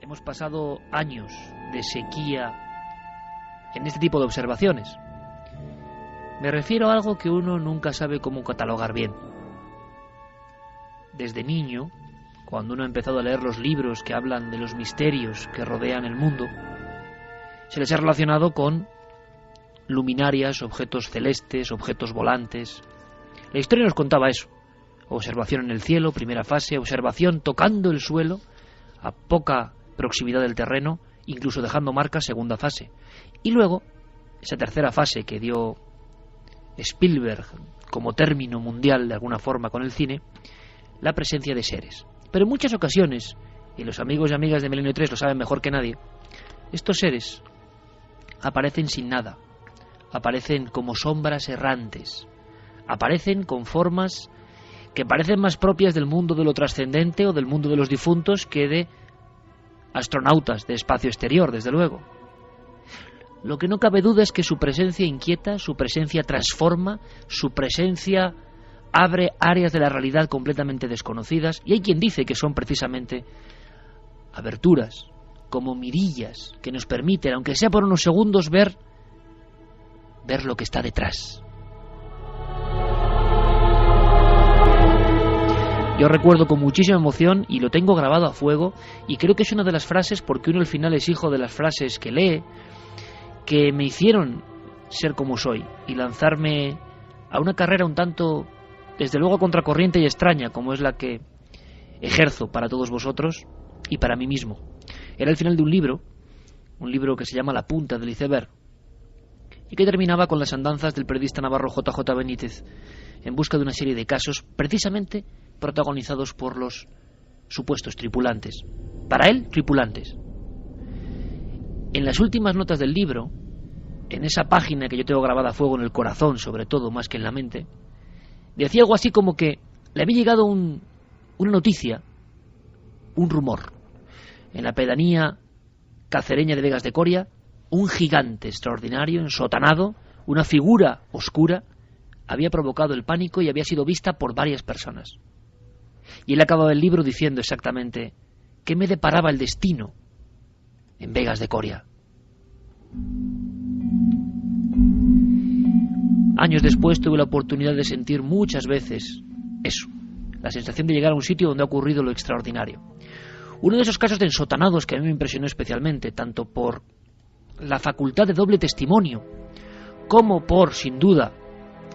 hemos pasado años de sequía en este tipo de observaciones. Me refiero a algo que uno nunca sabe cómo catalogar bien. Desde niño, cuando uno ha empezado a leer los libros que hablan de los misterios que rodean el mundo, se les ha relacionado con luminarias, objetos celestes, objetos volantes. La historia nos contaba eso. Observación en el cielo, primera fase, observación tocando el suelo, a poca proximidad del terreno, incluso dejando marcas, segunda fase. Y luego, esa tercera fase que dio Spielberg como término mundial de alguna forma con el cine, la presencia de seres. Pero en muchas ocasiones, y los amigos y amigas de Milenio 3 lo saben mejor que nadie, estos seres aparecen sin nada, aparecen como sombras errantes, aparecen con formas que parecen más propias del mundo de lo trascendente o del mundo de los difuntos que de astronautas de espacio exterior, desde luego. Lo que no cabe duda es que su presencia inquieta, su presencia transforma, su presencia abre áreas de la realidad completamente desconocidas, y hay quien dice que son precisamente aberturas, como mirillas, que nos permiten, aunque sea por unos segundos, ver lo que está detrás. Yo recuerdo con muchísima emoción, y lo tengo grabado a fuego, y creo que es una de las frases, porque uno al final es hijo de las frases que lee, que me hicieron ser como soy y lanzarme a una carrera un tanto, desde luego, contracorriente y extraña, como es la que ejerzo para todos vosotros y para mí mismo. Era el final de un libro que se llama La punta del iceberg, y que terminaba con las andanzas del periodista navarro JJ Benítez en busca de una serie de casos precisamente protagonizados por los supuestos tripulantes. Para él, tripulantes. En las últimas notas del libro, en esa página que yo tengo grabada a fuego en el corazón, sobre todo, más que en la mente, decía algo así como que le había llegado una noticia, un rumor. En la pedanía cacereña de Vegas de Coria, un gigante extraordinario, ensotanado, una figura oscura, había provocado el pánico y había sido vista por varias personas. Y él acababa el libro diciendo exactamente qué me deparaba el destino en Vegas de Coria. Años después tuve la oportunidad de sentir muchas veces eso, la sensación de llegar a un sitio donde ha ocurrido lo extraordinario. Uno de esos casos de ensotanados que a mí me impresionó especialmente, tanto por la facultad de doble testimonio, como por, sin duda,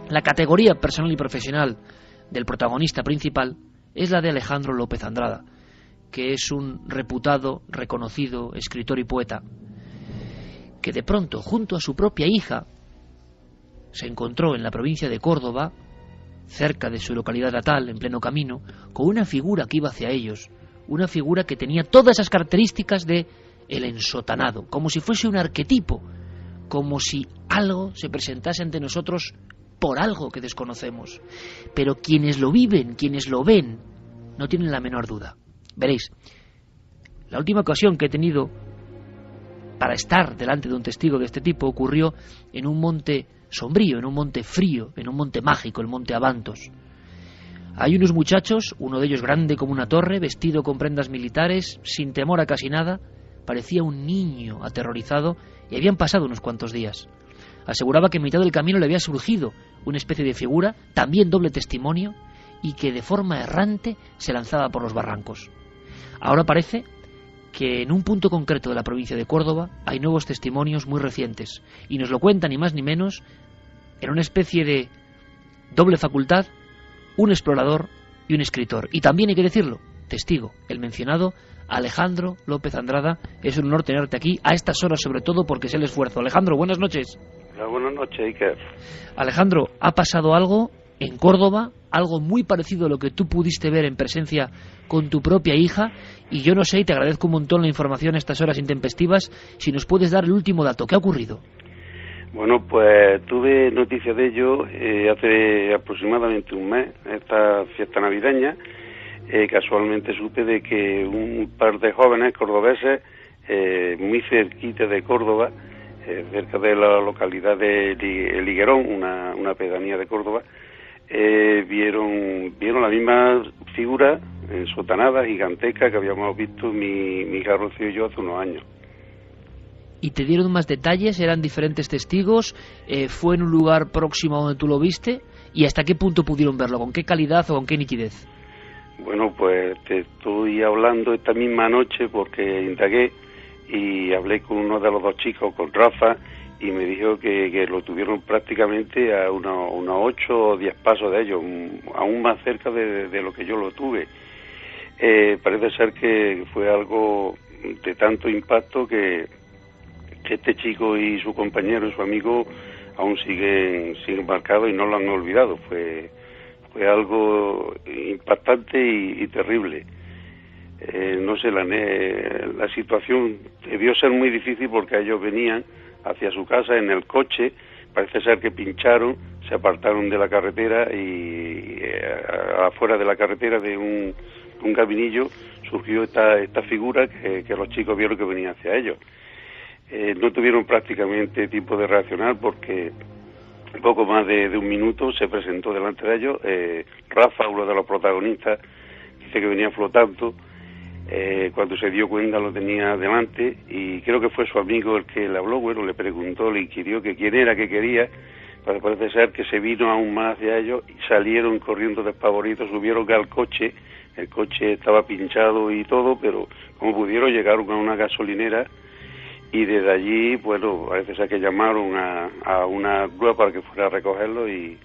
la categoría personal y profesional del protagonista principal, es la de Alejandro López Andrada, que es un reputado, reconocido escritor y poeta, que de pronto, junto a su propia hija, se encontró en la provincia de Córdoba, cerca de su localidad natal, en pleno camino, con una figura que iba hacia ellos, una figura que tenía todas esas características de el ensotanado, como si fuese un arquetipo, como si algo se presentase ante nosotros por algo que desconocemos. Pero quienes lo viven, quienes lo ven, no tienen la menor duda. Veréis, la última ocasión que he tenido para estar delante de un testigo de este tipo ocurrió en un monte sombrío, en un monte frío, en un monte mágico, el monte Abantos. Hay unos muchachos, uno de ellos grande como una torre, vestido con prendas militares, sin temor a casi nada, parecía un niño aterrorizado, y habían pasado unos cuantos días. Aseguraba que en mitad del camino le había surgido una especie de figura, también doble testimonio, y que de forma errante se lanzaba por los barrancos. Ahora parece que en un punto concreto de la provincia de Córdoba hay nuevos testimonios muy recientes, y nos lo cuentan ni más ni menos en una especie de doble facultad, un explorador y un escritor. Y también hay que decirlo, testigo, el mencionado Alejandro López Andrada. Es un honor tenerte aquí a estas horas, sobre todo porque es el esfuerzo. Alejandro, buenas noches. Hola, buenas noches, Iker. Alejandro, ha pasado algo en Córdoba, algo muy parecido a lo que tú pudiste ver en presencia con tu propia hija, y yo no sé, y te agradezco un montón la información a estas horas intempestivas, si nos puedes dar el último dato. ¿Qué ha ocurrido? Bueno, pues tuve noticia de ello hace aproximadamente un mes, esta fiesta navideña. Casualmente supe de que un par de jóvenes cordobeses, muy cerquita de Córdoba, cerca de la localidad de El Higuerón, una pedanía de Córdoba, vieron la misma figura ensotanada, gigantesca, que habíamos visto mi hija Rocío y yo hace unos años. ¿Y te dieron más detalles? ¿Eran diferentes testigos? ¿Fue en un lugar próximo a donde tú lo viste? ¿Y hasta qué punto pudieron verlo? ¿Con qué calidad o con qué nitidez? Bueno, pues te estoy hablando esta misma noche porque indagué y hablé con uno de los dos chicos, con Rafa, y me dijo que lo tuvieron prácticamente a unos 8 o 10 pasos de ellos, aún más cerca de lo que yo lo tuve. Parece ser que fue algo de tanto impacto que este chico y su compañero y su amigo aún siguen marcados y no lo han olvidado. Fue algo impactante y terrible. No sé, la situación debió ser muy difícil porque ellos venían hacia su casa en el coche, parece ser que pincharon, se apartaron de la carretera y afuera de la carretera de un caminillo surgió esta figura que los chicos vieron que venía hacia ellos. No tuvieron prácticamente tiempo de reaccionar porque poco más de un minuto se presentó delante de ellos. Rafa, uno de los protagonistas, dice que venía flotando. Cuando se dio cuenta lo tenía delante y creo que fue su amigo el que le habló. Bueno, le preguntó, le inquirió que quién era, qué quería. Pues parece ser que se vino aún más hacia ellos y salieron corriendo despavoridos, subieron al coche. El coche estaba pinchado y todo, pero como pudieron llegaron a una gasolinera y desde allí, bueno, parece ser que llamaron a una grúa para que fuera a recogerlo y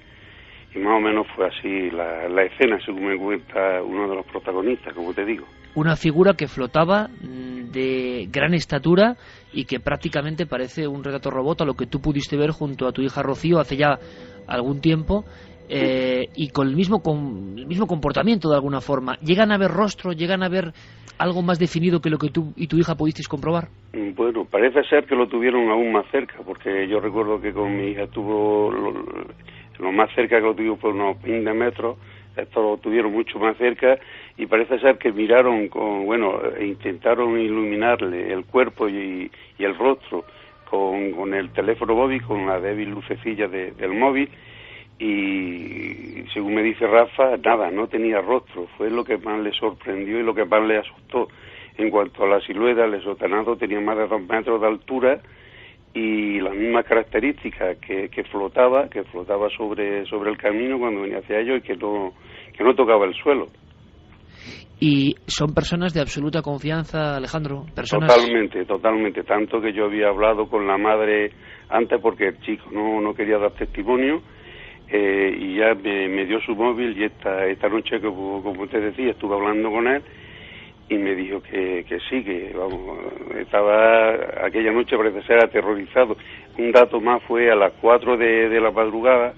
más o menos fue así la escena, según me cuenta uno de los protagonistas, como te digo. Una figura que flotaba de gran estatura y que prácticamente parece un retrato robot a lo que tú pudiste ver junto a tu hija Rocío hace ya algún tiempo, y con el mismo comportamiento de alguna forma. ¿Llegan a ver rostro? ¿Llegan a ver algo más definido que lo que tú y tu hija pudisteis comprobar? Bueno, parece ser que lo tuvieron aún más cerca, porque yo recuerdo que con mi hija estuvo lo más cerca que lo tuvimos fue unos 20 metros. Esto lo tuvieron mucho más cerca y parece ser que miraron intentaron iluminarle el cuerpo y el rostro con el teléfono móvil, con la débil lucecilla del móvil, y según me dice Rafa, nada, no tenía rostro. Fue lo que más le sorprendió y lo que más le asustó. En cuanto a la silueta, el sotanado tenía más de 2 metros de altura y las mismas características, que flotaba sobre el camino cuando venía hacia ellos y que no tocaba el suelo. ¿Y son personas de absoluta confianza, Alejandro? Totalmente, tanto que yo había hablado con la madre antes porque el chico no quería dar testimonio, y ya me dio su móvil y esta noche, como te decía, estuve hablando con él y me dijo que sí, que vamos, estaba aquella noche parece ser aterrorizado. Un dato más fue a las 4 de la madrugada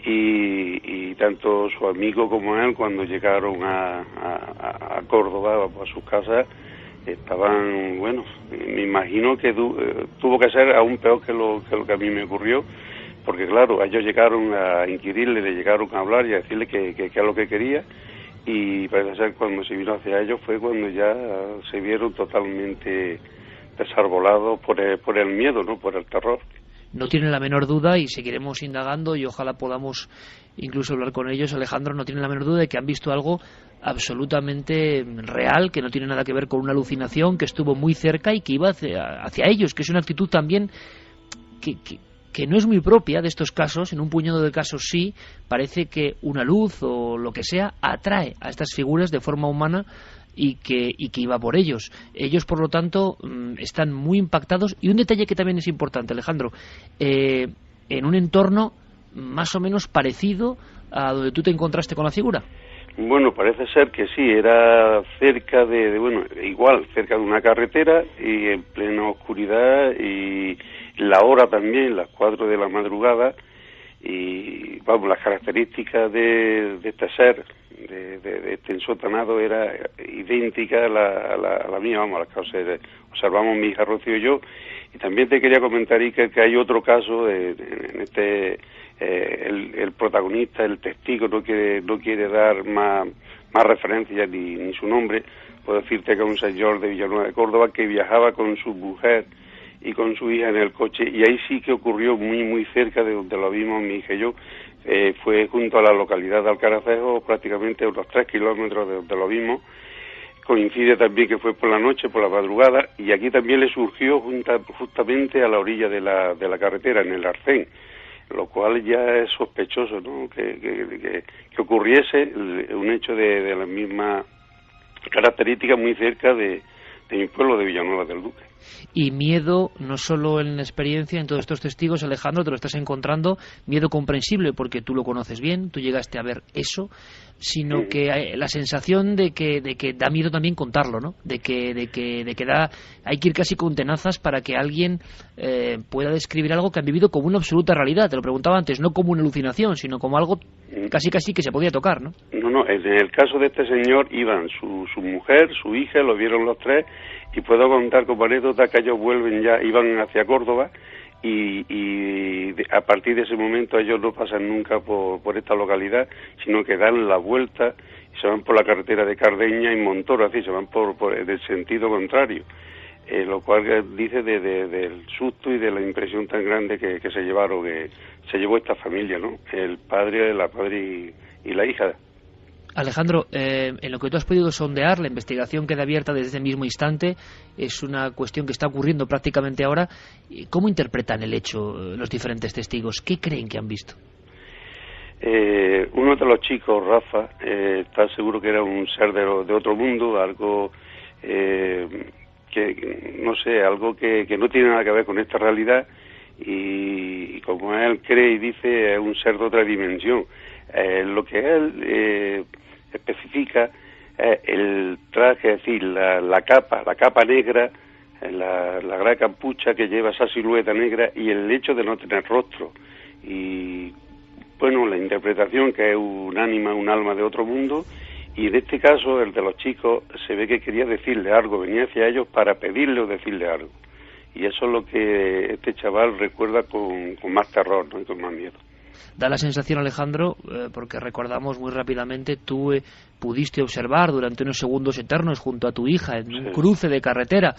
y tanto su amigo como él, cuando llegaron a Córdoba, a sus casas, estaban, bueno, me imagino que tuvo que ser aún peor que lo que a mí me ocurrió, porque claro, ellos llegaron a inquirirle, le llegaron a hablar y a decirle que es lo que quería, y parece ser cuando se vino hacia ellos fue cuando ya se vieron totalmente desarbolados por el miedo, ¿no?, por el terror. No tienen la menor duda, y seguiremos indagando y ojalá podamos incluso hablar con ellos, Alejandro, no tienen la menor duda de que han visto algo absolutamente real, que no tiene nada que ver con una alucinación, que estuvo muy cerca y que iba hacia ellos, que es una actitud también que no es muy propia de estos casos. En un puñado de casos sí, parece que una luz o lo que sea atrae a estas figuras de forma humana y que iba por ellos. Ellos, por lo tanto, están muy impactados. Y un detalle que también es importante, Alejandro, en un entorno más o menos parecido a donde tú te encontraste con la figura. Bueno, parece ser que sí, era cerca cerca de una carretera y en plena oscuridad, y la hora también, las 4 de la madrugada, y vamos, las características de este ser, de este ensotanado, era idéntica a la mía, vamos, a las que observamos mi hija Rocío y yo. Y también te quería comentar, Iker, que hay otro caso, en este, el protagonista, el testigo, no quiere dar más referencias ni su nombre. Puedo decirte que es un señor de Villanueva de Córdoba que viajaba con su mujer y con su hija en el coche, y ahí sí que ocurrió muy cerca de donde lo vimos mi hija y yo. fue junto a la localidad de Alcaracejo, prácticamente unos 3 kilómetros de donde lo vimos. Coincide también que fue por la noche, por la madrugada, y aquí también le surgió justamente a la orilla de la carretera, en el arcén, lo cual ya es sospechoso, ¿no? Que ocurriese un hecho de la misma característica muy cerca de mi pueblo de Villanueva del Duque. Y miedo, no solo en la experiencia, en todos estos testigos, Alejandro, te lo estás encontrando, miedo comprensible porque tú lo conoces bien, tú llegaste a ver eso, sino que hay la sensación de que da miedo también contarlo, ¿no? De que hay que ir casi con tenazas para que alguien pueda describir algo que han vivido como una absoluta realidad. Te lo preguntaba antes, no como una alucinación, sino como algo casi que se podía tocar, ¿no? No, en el caso de este señor iban su mujer, su hija, lo vieron los tres, y puedo contar como anécdota que ellos iban hacia Córdoba, y a partir de ese momento ellos no pasan nunca por esta localidad, sino que dan la vuelta y se van por la carretera de Cardeña y Montoro, así se van por el sentido contrario, lo cual dice del susto y de la impresión tan grande que se llevó esta familia, ¿no? El padre, la madre y la hija. Alejandro, en lo que tú has podido sondear, la investigación queda abierta desde ese mismo instante, es una cuestión que está ocurriendo prácticamente ahora. ¿Cómo interpretan el hecho los diferentes testigos? ¿Qué creen que han visto? Uno de los chicos, Rafa, está seguro que era un ser de otro mundo, algo que, no sé, algo que no tiene nada que ver con esta realidad, y como él cree y dice, es un ser de otra dimensión. Lo que él especifica es el traje, es decir, la capa negra, la gran capucha que lleva esa silueta negra, y el hecho de no tener rostro. Y bueno, la interpretación que es un alma de otro mundo, y en este caso el de los chicos se ve que quería decirle algo, venía hacia ellos para pedirle o decirle algo. Y eso es lo que este chaval recuerda con más terror, ¿no? Y con más miedo. Da la sensación, Alejandro, porque recordamos muy rápidamente, tú pudiste observar durante unos segundos eternos junto a tu hija en un cruce de carretera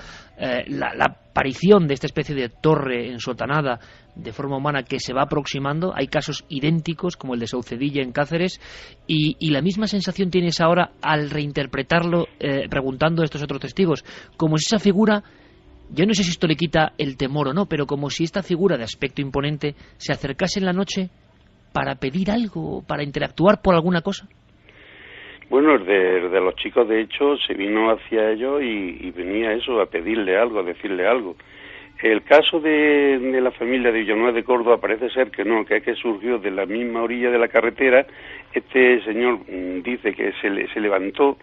la aparición de esta especie de torre ensotanada de forma humana que se va aproximando. Hay casos idénticos como el de Saucedilla en Cáceres, y la misma sensación tienes ahora al reinterpretarlo preguntando a estos otros testigos, como si esa figura, yo no sé si esto le quita el temor o no, pero como si esta figura de aspecto imponente se acercase en la noche para pedir algo, para interactuar por alguna cosa. Bueno, el de los chicos, de hecho, se vino hacia ellos y venía eso, a pedirle algo, a decirle algo. El caso de la familia de Villanueva de Córdoba parece ser que no, que es que surgió de la misma orilla de la carretera. Este señor dice que se levantó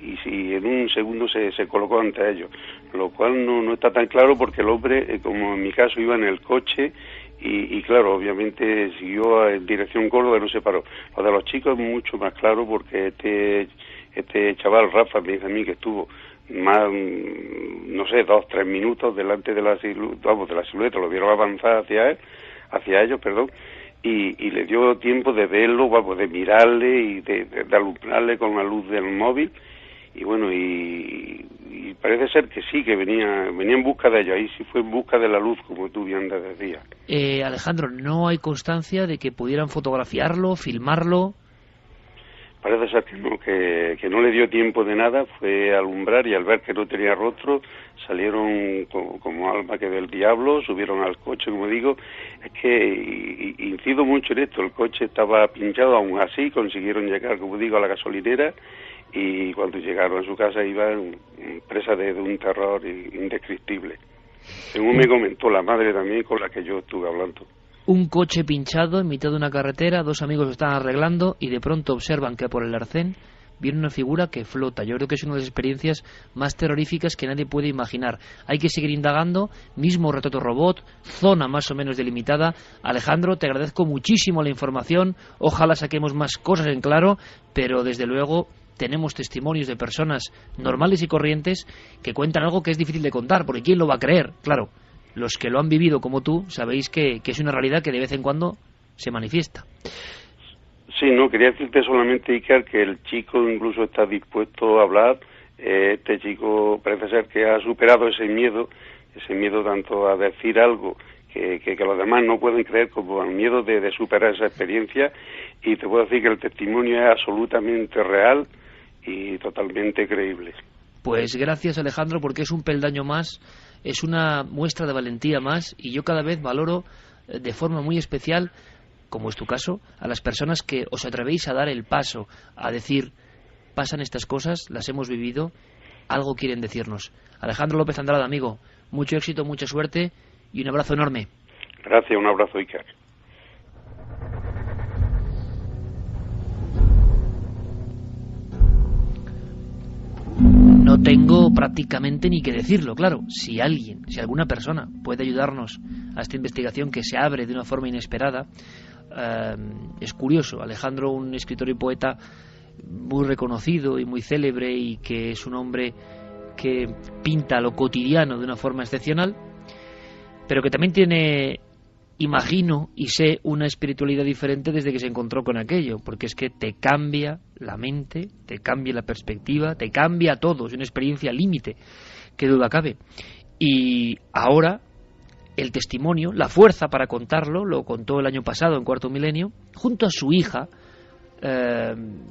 y si en un segundo se colocó ante ellos, lo cual no está tan claro, porque el hombre, como en mi caso, iba en el coche y claro, obviamente siguió en dirección Córdoba y no se paró. Lo de los chicos es mucho más claro, porque este chaval, Rafa, me dice a mí que estuvo más, no sé, 2-3 minutos delante de la silueta, lo vieron avanzar hacia ellos, y le dio tiempo de verlo, de mirarle y de alumbrarle con la luz del móvil. Y bueno, y parece ser que sí, que venía en busca de ellos. Ahí sí fue en busca de la luz, como tú bien decías. Alejandro, ¿no hay constancia de que pudieran fotografiarlo, filmarlo? Parece ser que no, que no le dio tiempo de nada. Fue a alumbrar y al ver que no tenía rostro, salieron como alma que del diablo, subieron al coche, como digo. Es que incido mucho en esto, el coche estaba pinchado, aún así consiguieron llegar, como digo, a la gasolinera, y cuando llegaron a su casa iban presa de un terror indescriptible. Según me comentó la madre también, con la que yo estuve hablando. Un coche pinchado en mitad de una carretera, dos amigos lo están arreglando y de pronto observan que por el arcén viene una figura que flota. Yo creo que es una de las experiencias más terroríficas que nadie puede imaginar. Hay que seguir indagando, mismo retrato robot, zona más o menos delimitada. Alejandro, te agradezco muchísimo la información, ojalá saquemos más cosas en claro, pero desde luego tenemos testimonios de personas normales y corrientes que cuentan algo que es difícil de contar, porque ¿quién lo va a creer? Claro, los que lo han vivido como tú sabéis que es una realidad que de vez en cuando se manifiesta. Sí, no, quería decirte solamente, Iker, que el chico incluso está dispuesto a hablar. Este chico parece ser que ha superado ese miedo tanto a decir algo que los demás no pueden creer, como el miedo de superar esa experiencia, y te puedo decir que el testimonio es absolutamente real y totalmente creíble. Pues gracias, Alejandro, porque es un peldaño más, es una muestra de valentía más, y yo cada vez valoro de forma muy especial, como es tu caso, a las personas que os atrevéis a dar el paso, a decir, pasan estas cosas, las hemos vivido, algo quieren decirnos. Alejandro López Andrada, amigo, mucho éxito, mucha suerte y un abrazo enorme. Gracias, un abrazo, Iker. No tengo prácticamente ni que decirlo, claro. Si alguna persona puede ayudarnos a esta investigación que se abre de una forma inesperada, es curioso. Alejandro, un escritor y poeta muy reconocido y muy célebre, y que es un hombre que pinta lo cotidiano de una forma excepcional, pero que también tiene, imagino y sé, una espiritualidad diferente desde que se encontró con aquello, porque es que te cambia la mente, te cambia la perspectiva, te cambia todo, es una experiencia límite, qué duda cabe. Y ahora el testimonio, la fuerza para contarlo, lo contó el año pasado en Cuarto Milenio, junto a su hija,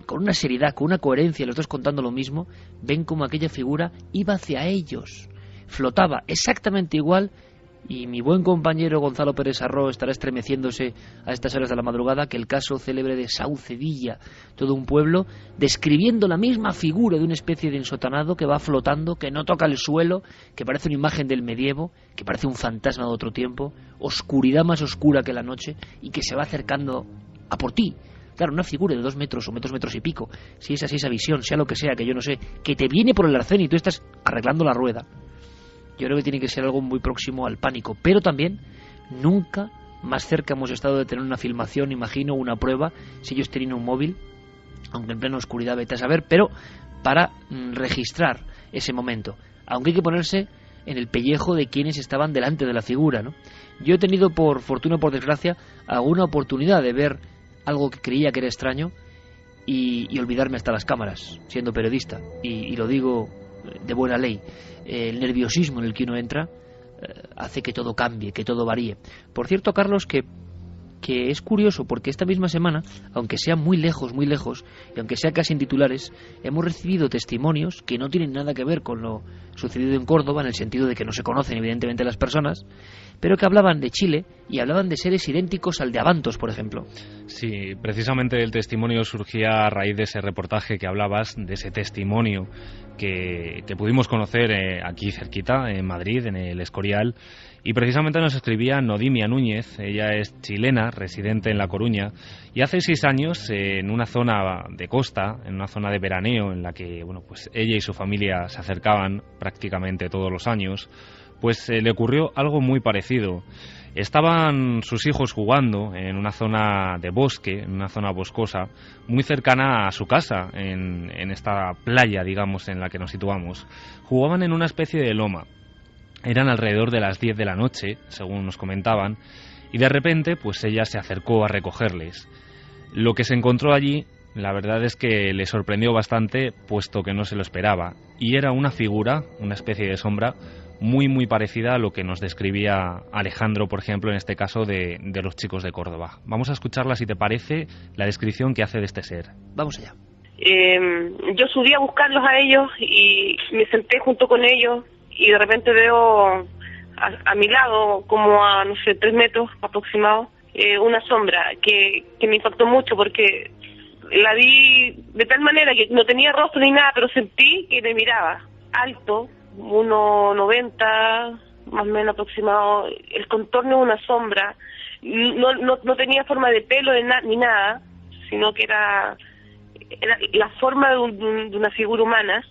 con una seriedad, con una coherencia, los dos contando lo mismo. Ven como aquella figura iba hacia ellos, flotaba exactamente igual, y mi buen compañero Gonzalo Pérez Arró estará estremeciéndose a estas horas de la madrugada que el caso célebre de Saucedilla, todo un pueblo describiendo la misma figura de una especie de ensotanado que va flotando, que no toca el suelo, que parece una imagen del medievo, que parece un fantasma de otro tiempo, oscuridad más oscura que la noche, y que se va acercando a por ti. Claro, una figura de 2 metros o metros y pico, si es así esa visión, sea lo que sea, que yo no sé, que te viene por el arcén y tú estás arreglando la rueda. Yo creo que tiene que ser algo muy próximo al pánico, pero también nunca más cerca hemos estado de tener una filmación, imagino, una prueba, si ellos tenían un móvil, aunque en plena oscuridad, vete a saber, pero para registrar ese momento, aunque hay que ponerse en el pellejo de quienes estaban delante de la figura, ¿no? Yo he tenido, por fortuna o por desgracia, alguna oportunidad de ver algo que creía que era extraño y olvidarme hasta las cámaras, siendo periodista, y lo digo de buena ley. El nerviosismo en el que uno entra hace que todo cambie, que todo varíe. Por cierto, Carlos, que es curioso, porque esta misma semana, aunque sea muy lejos, y aunque sea casi en titulares, hemos recibido testimonios que no tienen nada que ver con lo sucedido en Córdoba, en el sentido de que no se conocen evidentemente las personas, pero que hablaban de Chile y hablaban de seres idénticos al de Abantos, por ejemplo. Sí, precisamente el testimonio surgía a raíz de ese reportaje que hablabas, de ese testimonio que pudimos conocer aquí cerquita, en Madrid, en el Escorial, y precisamente nos escribía Nodimia Núñez. Ella es chilena, residente en La Coruña, y hace 6 años, en una zona de costa, en una zona de veraneo, en la que pues ella y su familia se acercaban prácticamente todos los años, pues le ocurrió algo muy parecido. Estaban sus hijos jugando en una zona de bosque, en una zona boscosa, muy cercana a su casa, en esta playa, digamos, en la que nos situamos. Jugaban en una especie de loma. Eran alrededor de las 10 de la noche, según nos comentaban, y de repente, pues ella se acercó a recogerles. Lo que se encontró allí, la verdad es que le sorprendió bastante, puesto que no se lo esperaba, y era una figura, una especie de sombra, muy parecida a lo que nos describía Alejandro, por ejemplo, en este caso de los chicos de Córdoba. Vamos a escucharla, si te parece, la descripción que hace de este ser. Vamos allá. Yo subí a buscarlos a ellos y me senté junto con ellos, y de repente veo a mi lado, como a, 3 metros aproximado, una sombra que me impactó mucho, porque la vi de tal manera que no tenía rostro ni nada, pero sentí que me miraba. Alto, 1,90 más o menos aproximado, el contorno de una sombra, no tenía forma de pelo ni nada, sino que era la forma de una figura humana,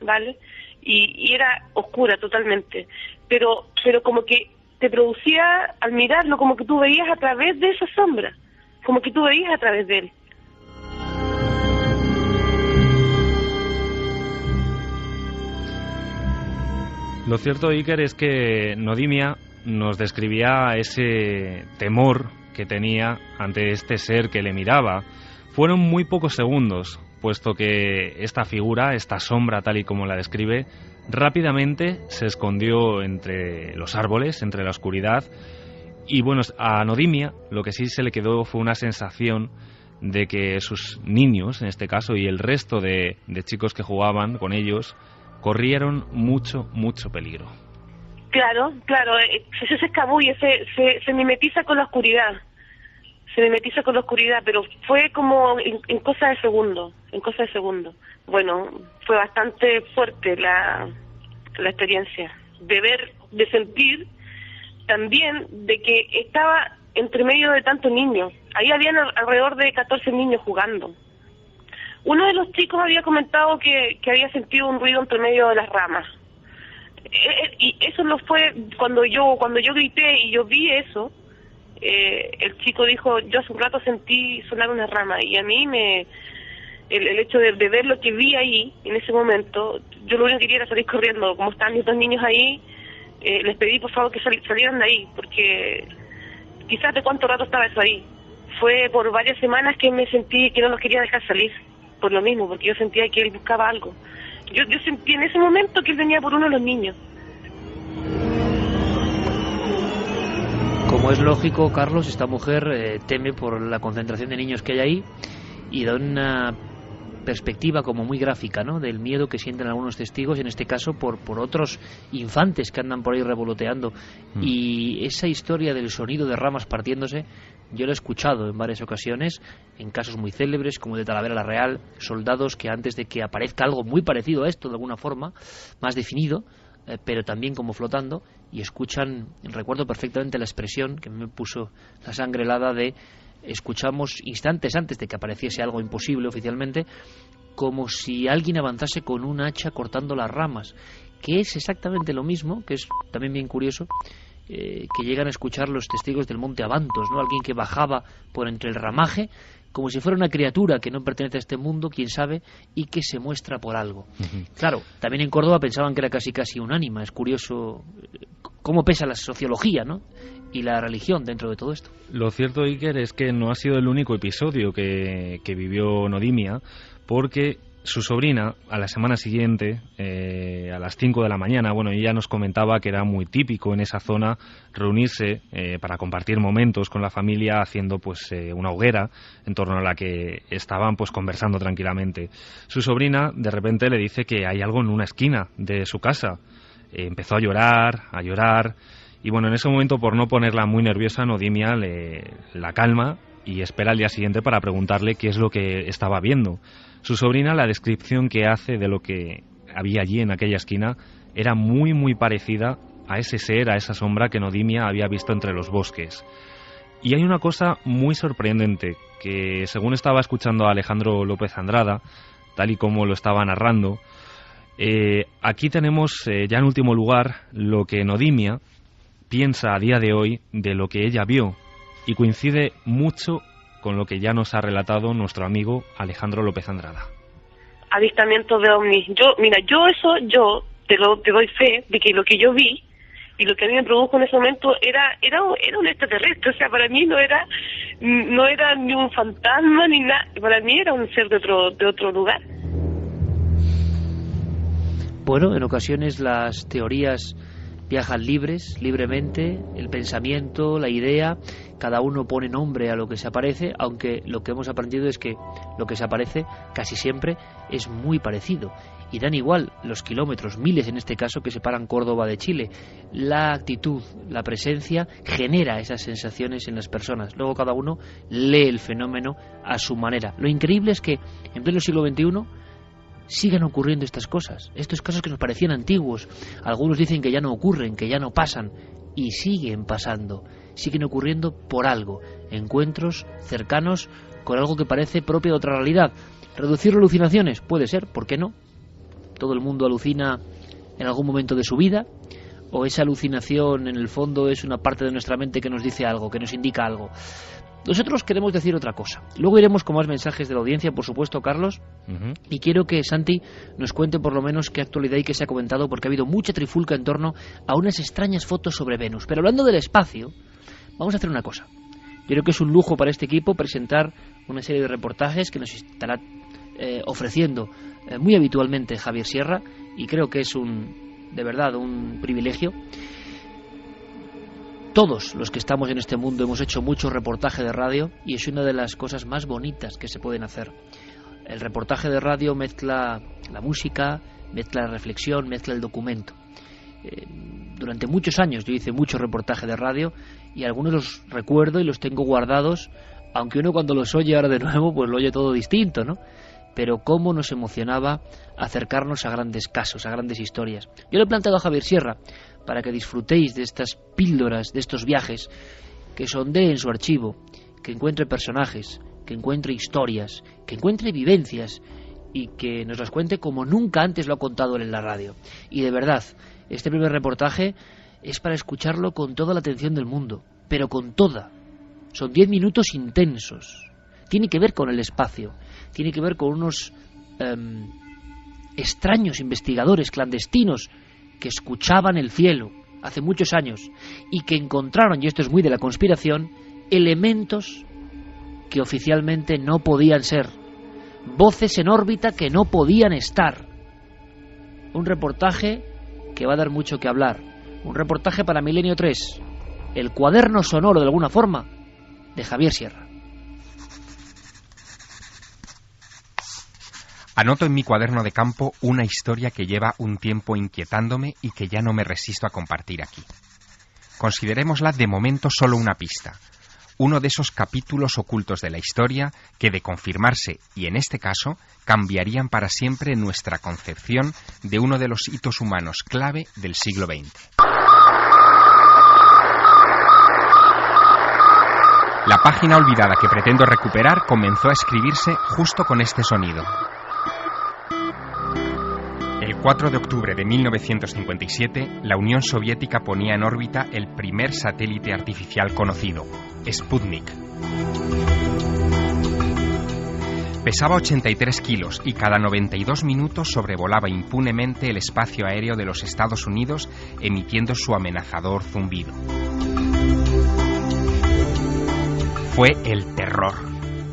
¿vale? Y era oscura totalmente, pero como que te producía, al mirarlo, como que tú veías a través de esa sombra, como que tú veías a través de él. Lo cierto, Iker, es que Nodimia nos describía ese temor que tenía ante este ser que le miraba. Fueron muy pocos segundos, puesto que esta figura, esta sombra tal y como la describe, Rápidamente se escondió entre los árboles, entre la oscuridad, y bueno, a Nodimia lo que sí se le quedó fue una sensación de que sus niños, en este caso, y el resto de chicos que jugaban con ellos, corrieron mucho peligro. Claro, se escabulle, se mimetiza con la oscuridad. Pero fue como en cosa de segundo. Bueno, fue bastante fuerte la experiencia de ver, de sentir también de que estaba entre medio de tantos niños. Ahí habían alrededor de 14 niños jugando. Uno de los chicos había comentado que había sentido un ruido entre medio de las ramas. Y eso no fue cuando yo grité y yo vi eso. El chico dijo, yo hace un rato sentí sonar una rama, y a mí el hecho de ver lo que vi ahí en ese momento, yo lo único que quería era salir corriendo. Como estaban mis dos niños ahí, les pedí por favor que salieran de ahí, porque quizás de cuánto rato estaba eso ahí. Fue por varias semanas que me sentí que no los quería dejar salir, por lo mismo, porque yo sentía que él buscaba algo. Yo sentí en ese momento que él venía por uno de los niños. Como es lógico, Carlos, esta mujer teme por la concentración de niños que hay ahí y da una perspectiva como muy gráfica, ¿no?, del miedo que sienten algunos testigos, en este caso por otros infantes que andan por ahí revoloteando. Y esa historia del sonido de ramas partiéndose, yo lo he escuchado en varias ocasiones, en casos muy célebres como el de Talavera la Real, soldados que antes de que aparezca algo muy parecido a esto de alguna forma, más definido, pero también como flotando, y escuchan, recuerdo perfectamente la expresión que me puso la sangre helada de: escuchamos instantes antes de que apareciese algo imposible oficialmente, como si alguien avanzase con un hacha cortando las ramas, que es exactamente lo mismo, que es también bien curioso, que llegan a escuchar los testigos del monte Abantos, ¿no? Alguien que bajaba por entre el ramaje, como si fuera una criatura que no pertenece a este mundo, quién sabe, y que se muestra por algo. Claro, también en Córdoba pensaban que era casi un ánima. Es curioso cómo pesa la sociología, ¿no?, y la religión dentro de todo esto. Lo cierto, Iker, es que no ha sido el único episodio que vivió Nodimia, porque su sobrina, a la semana siguiente, a las 5 de la mañana, bueno, ella nos comentaba que era muy típico en esa zona reunirse para compartir momentos con la familia, haciendo pues una hoguera en torno a la que estaban pues conversando tranquilamente. Su sobrina de repente le dice que hay algo en una esquina de su casa. Empezó a llorar, y bueno, en ese momento, por no ponerla muy nerviosa, Nodimia la calma y espera al día siguiente para preguntarle qué es lo que estaba viendo. Su sobrina, la descripción que hace de lo que había allí en aquella esquina era muy parecida a ese ser, a esa sombra que Nodimia había visto entre los bosques. Y hay una cosa muy sorprendente, que según estaba escuchando a Alejandro López Andrada, tal y como lo estaba narrando, aquí tenemos ya en último lugar lo que Nodimia piensa a día de hoy de lo que ella vio, y coincide mucho con lo que ya nos ha relatado nuestro amigo Alejandro López Andrada. Avistamientos de ovnis. Yo te doy fe de que lo que yo vi y lo que a mí me produjo en ese momento era un extraterrestre. O sea, para mí no era ni un fantasma ni nada. Para mí era un ser de otro lugar. Bueno, en ocasiones las teorías viajan libremente, el pensamiento, la idea, cada uno pone nombre a lo que se aparece, aunque lo que hemos aprendido es que lo que se aparece casi siempre es muy parecido, y dan igual los kilómetros, miles en este caso, que separan Córdoba de Chile. La actitud, la presencia genera esas sensaciones en las personas. Luego cada uno lee el fenómeno a su manera. Lo increíble es que en pleno siglo XXI sigan ocurriendo estas cosas, estos casos que nos parecían antiguos. Algunos dicen que ya no ocurren, que ya no pasan, y siguen pasando, siguen ocurriendo por algo. Encuentros cercanos con algo que parece propio de otra realidad. ¿Reducir alucinaciones? Puede ser, ¿por qué no? Todo el mundo alucina en algún momento de su vida, o esa alucinación en el fondo es una parte de nuestra mente que nos dice algo, que nos indica algo. Nosotros queremos decir otra cosa. Luego iremos con más mensajes de la audiencia, por supuesto, Carlos. Y quiero que Santi nos cuente por lo menos qué actualidad y qué se ha comentado, porque ha habido mucha trifulca en torno a unas extrañas fotos sobre Venus. Pero hablando del espacio, vamos a hacer una cosa. Yo creo que es un lujo para este equipo presentar una serie de reportajes que nos estará ofreciendo muy habitualmente Javier Sierra, y creo que es de verdad un privilegio. Todos los que estamos en este mundo hemos hecho mucho reportaje de radio y es una de las cosas más bonitas que se pueden hacer. El reportaje de radio mezcla la música, mezcla la reflexión, mezcla el documento. Durante muchos años yo hice mucho reportaje de radio y algunos los recuerdo y los tengo guardados, aunque uno cuando los oye ahora de nuevo pues lo oye todo distinto, ¿no? Pero cómo nos emocionaba acercarnos a grandes casos, a grandes historias. Yo le he planteado a Javier Sierra para que disfrutéis de estas píldoras, de estos viajes, que sondee en su archivo, que encuentre personajes, que encuentre historias, que encuentre vivencias y que nos las cuente como nunca antes lo ha contado él en la radio. Y de verdad, este primer reportaje es para escucharlo con toda la atención del mundo, pero con toda. Son 10 minutos intensos. Tiene que ver con el espacio, tiene que ver con unos extraños investigadores clandestinos que escuchaban el cielo hace muchos años y que encontraron, y esto es muy de la conspiración, elementos que oficialmente no podían ser, voces en órbita que no podían estar. Un reportaje que va a dar mucho que hablar, un reportaje para Milenio 3, el cuaderno sonoro de alguna forma de Javier Sierra. Anoto en mi cuaderno de campo una historia que lleva un tiempo inquietándome y que ya no me resisto a compartir aquí. Considerémosla de momento solo una pista, uno de esos capítulos ocultos de la historia que, de confirmarse, y en este caso, cambiarían para siempre nuestra concepción de uno de los hitos humanos clave del siglo XX. La página olvidada que pretendo recuperar comenzó a escribirse justo con este sonido. El 4 de octubre de 1957, la Unión Soviética ponía en órbita el primer satélite artificial conocido, Sputnik. Pesaba 83 kilos y cada 92 minutos sobrevolaba impunemente el espacio aéreo de los Estados Unidos, emitiendo su amenazador zumbido. Fue el terror.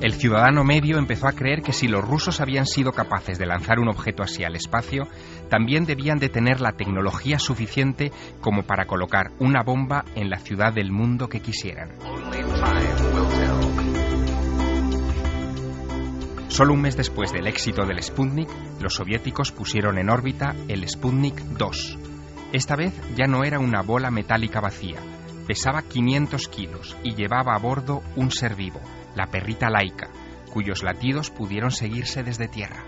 El ciudadano medio empezó a creer que si los rusos habían sido capaces de lanzar un objeto así al espacio, también debían de tener la tecnología suficiente como para colocar una bomba en la ciudad del mundo que quisieran. Solo un mes después del éxito del Sputnik, los soviéticos pusieron en órbita el Sputnik 2. Esta vez ya no era una bola metálica vacía, pesaba 500 kilos y llevaba a bordo un ser vivo, la perrita Laika, cuyos latidos pudieron seguirse desde tierra.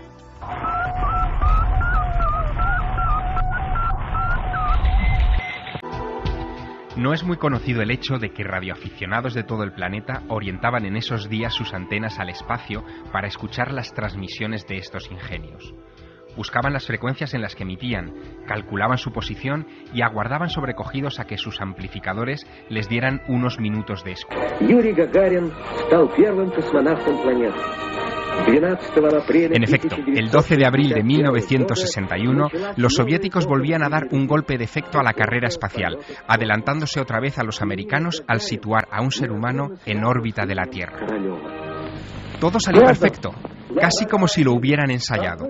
No es muy conocido el hecho de que radioaficionados de todo el planeta orientaban en esos días sus antenas al espacio para escuchar las transmisiones de estos ingenios. Buscaban las frecuencias en las que emitían, calculaban su posición y aguardaban sobrecogidos a que sus amplificadores les dieran unos minutos de escucha. Yuri Gagarin стал первым космонавтом планеты. En efecto, el 12 de abril de 1961, los soviéticos volvían a dar un golpe de efecto a la carrera espacial, adelantándose otra vez a los americanos al situar a un ser humano en órbita de la Tierra. Todo salió perfecto, casi como si lo hubieran ensayado.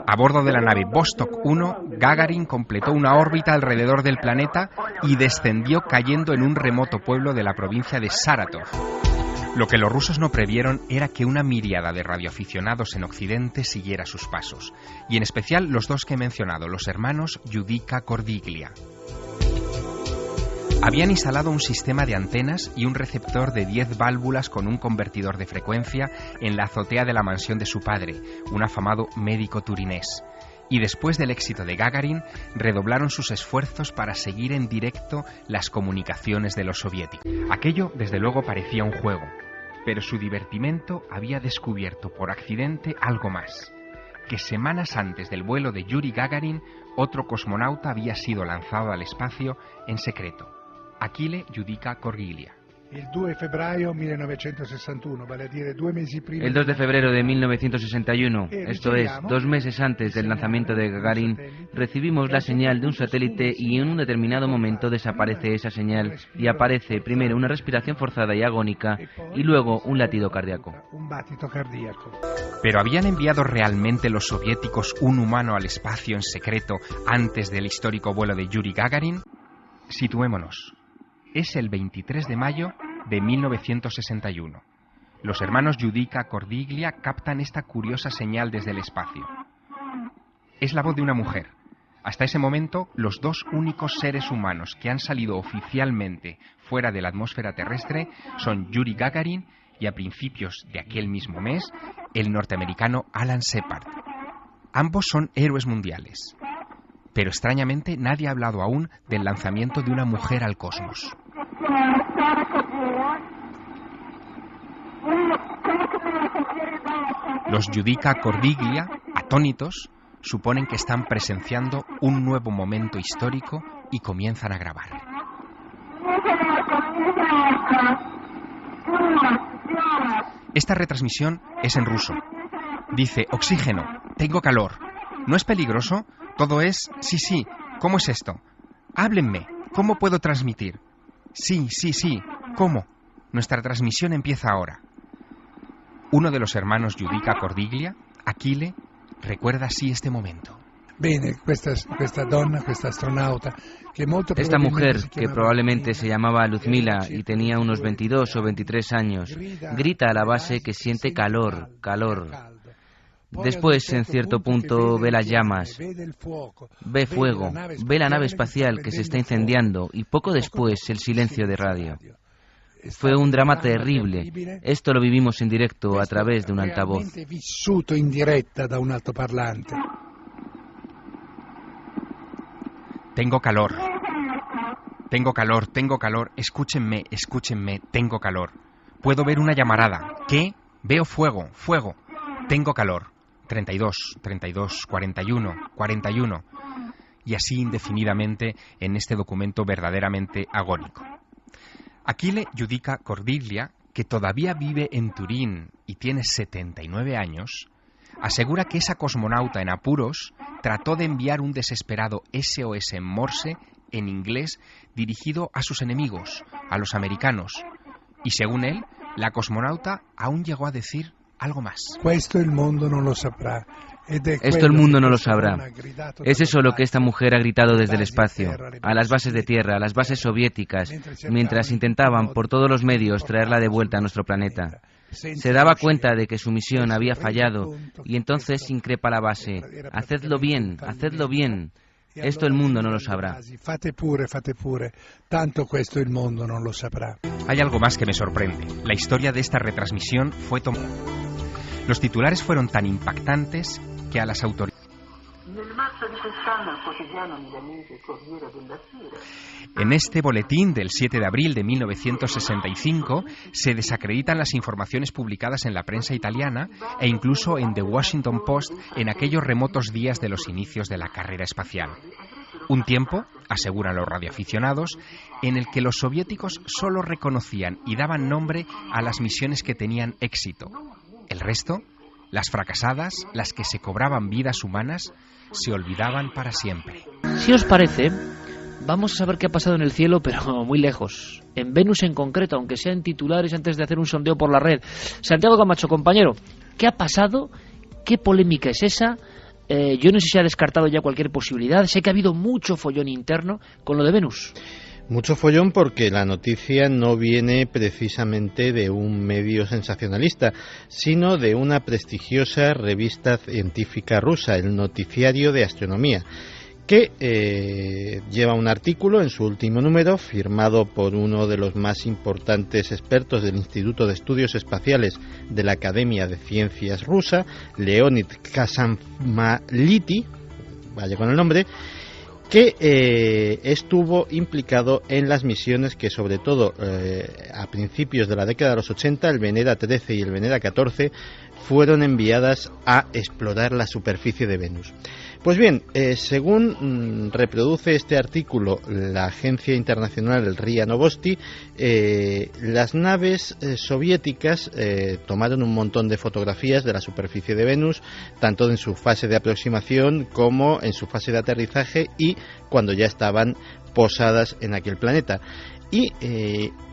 A bordo de la nave Vostok 1, Gagarin completó una órbita alrededor del planeta y descendió cayendo en un remoto pueblo de la provincia de Saratov. Lo que los rusos no previeron era que una miríada de radioaficionados en Occidente siguiera sus pasos, y en especial los dos que he mencionado, los hermanos Yudica Cordiglia. Habían instalado un sistema de antenas y un receptor de 10 válvulas con un convertidor de frecuencia en la azotea de la mansión de su padre, un afamado médico turinés. Y después del éxito de Gagarin, redoblaron sus esfuerzos para seguir en directo las comunicaciones de los soviéticos. Aquello, desde luego, parecía un juego, pero su divertimento había descubierto por accidente algo más, que semanas antes del vuelo de Yuri Gagarin, otro cosmonauta había sido lanzado al espacio en secreto, Achille Yudica Cordiglia. El 2 de febrero de 1961, esto es, 2 meses antes del lanzamiento de Gagarin, recibimos la señal de un satélite y en un determinado momento desaparece esa señal y aparece primero una respiración forzada y agónica y luego un latido cardíaco. ¿Pero habían enviado realmente los soviéticos un humano al espacio en secreto antes del histórico vuelo de Yuri Gagarin? Situémonos. Es el 23 de mayo de 1961. Los hermanos Giudica Cordiglia captan esta curiosa señal desde el espacio. Es la voz de una mujer. Hasta ese momento, los 2 únicos seres humanos que han salido oficialmente fuera de la atmósfera terrestre son Yuri Gagarin y, a principios de aquel mismo mes, el norteamericano Alan Shepard. Ambos son héroes mundiales. Pero extrañamente nadie ha hablado aún del lanzamiento de una mujer al cosmos. Los Giudica Cordiglia, atónitos, suponen que están presenciando un nuevo momento histórico y comienzan a grabar. Esta retransmisión es en ruso. Dice: oxígeno, tengo calor. ¿No es peligroso? Todo es... Sí, ¿cómo es esto? Háblenme, ¿cómo puedo transmitir? Sí, ¿cómo? Nuestra transmisión empieza ahora. Uno de los hermanos Giudica Cordiglia, Achille, recuerda así este momento. Esta mujer, que probablemente se llamaba Luzmila y tenía unos 22 o 23 años, grita a la base que siente calor. Después, en cierto punto, ve las llamas, ve fuego, ve la nave espacial que se está incendiando y poco después el silencio de radio. Fue un drama terrible. Esto lo vivimos en directo a través de un altavoz. Tengo calor. Escúchenme, tengo calor. Puedo ver una llamarada. ¿Qué? Veo fuego. Tengo calor. 32, 41. Y así indefinidamente en este documento verdaderamente agónico. Achille Giudica Cordiglia, que todavía vive en Turín y tiene 79 años, asegura que esa cosmonauta en apuros trató de enviar un desesperado SOS en Morse, en inglés, dirigido a sus enemigos, a los americanos. Y según él, la cosmonauta aún llegó a decir algo más. Esto el mundo no lo sabrá. Esto el mundo no lo sabrá. Es eso lo que esta mujer ha gritado desde el espacio, a las bases de tierra, a las bases soviéticas, mientras intentaban por todos los medios traerla de vuelta a nuestro planeta. Se daba cuenta de que su misión había fallado y entonces increpa a la base: hacedlo bien. Esto el mundo no lo sabrá. Fate pure, tanto questo il mondo non lo saprà. Hay algo más que me sorprende. La historia de esta retransmisión fue tomada. Los titulares fueron tan impactantes que a las autoridades... En este boletín del 7 de abril de 1965 se desacreditan las informaciones publicadas en la prensa italiana e incluso en The Washington Post en aquellos remotos días de los inicios de la carrera espacial. Un tiempo, aseguran los radioaficionados, en el que los soviéticos solo reconocían y daban nombre a las misiones que tenían éxito. El resto, las fracasadas, las que se cobraban vidas humanas, se olvidaban para siempre. Si os parece, vamos a saber qué ha pasado en el cielo, pero muy lejos. En Venus en concreto, aunque sea en titulares antes de hacer un sondeo por la red. Santiago Camacho, compañero, ¿qué ha pasado? ¿Qué polémica es esa? Yo no sé si ha descartado ya cualquier posibilidad. Sé que ha habido mucho follón interno con lo de Venus. Mucho follón porque la noticia no viene precisamente de un medio sensacionalista, sino de una prestigiosa revista científica rusa, el Noticiario de Astronomía, que lleva un artículo en su último número firmado por uno de los más importantes expertos del Instituto de Estudios Espaciales de la Academia de Ciencias rusa, Leonid Kazanmality, vaya con el nombre, que estuvo implicado en las misiones que, sobre todo a principios de la década de los 80, el Venera 13 y el Venera 14 fueron enviadas a explorar la superficie de Venus. Pues bien, según reproduce este artículo la agencia internacional RIA Novosti, las naves soviéticas tomaron un montón de fotografías de la superficie de Venus, tanto en su fase de aproximación como en su fase de aterrizaje y cuando ya estaban posadas en aquel planeta. Y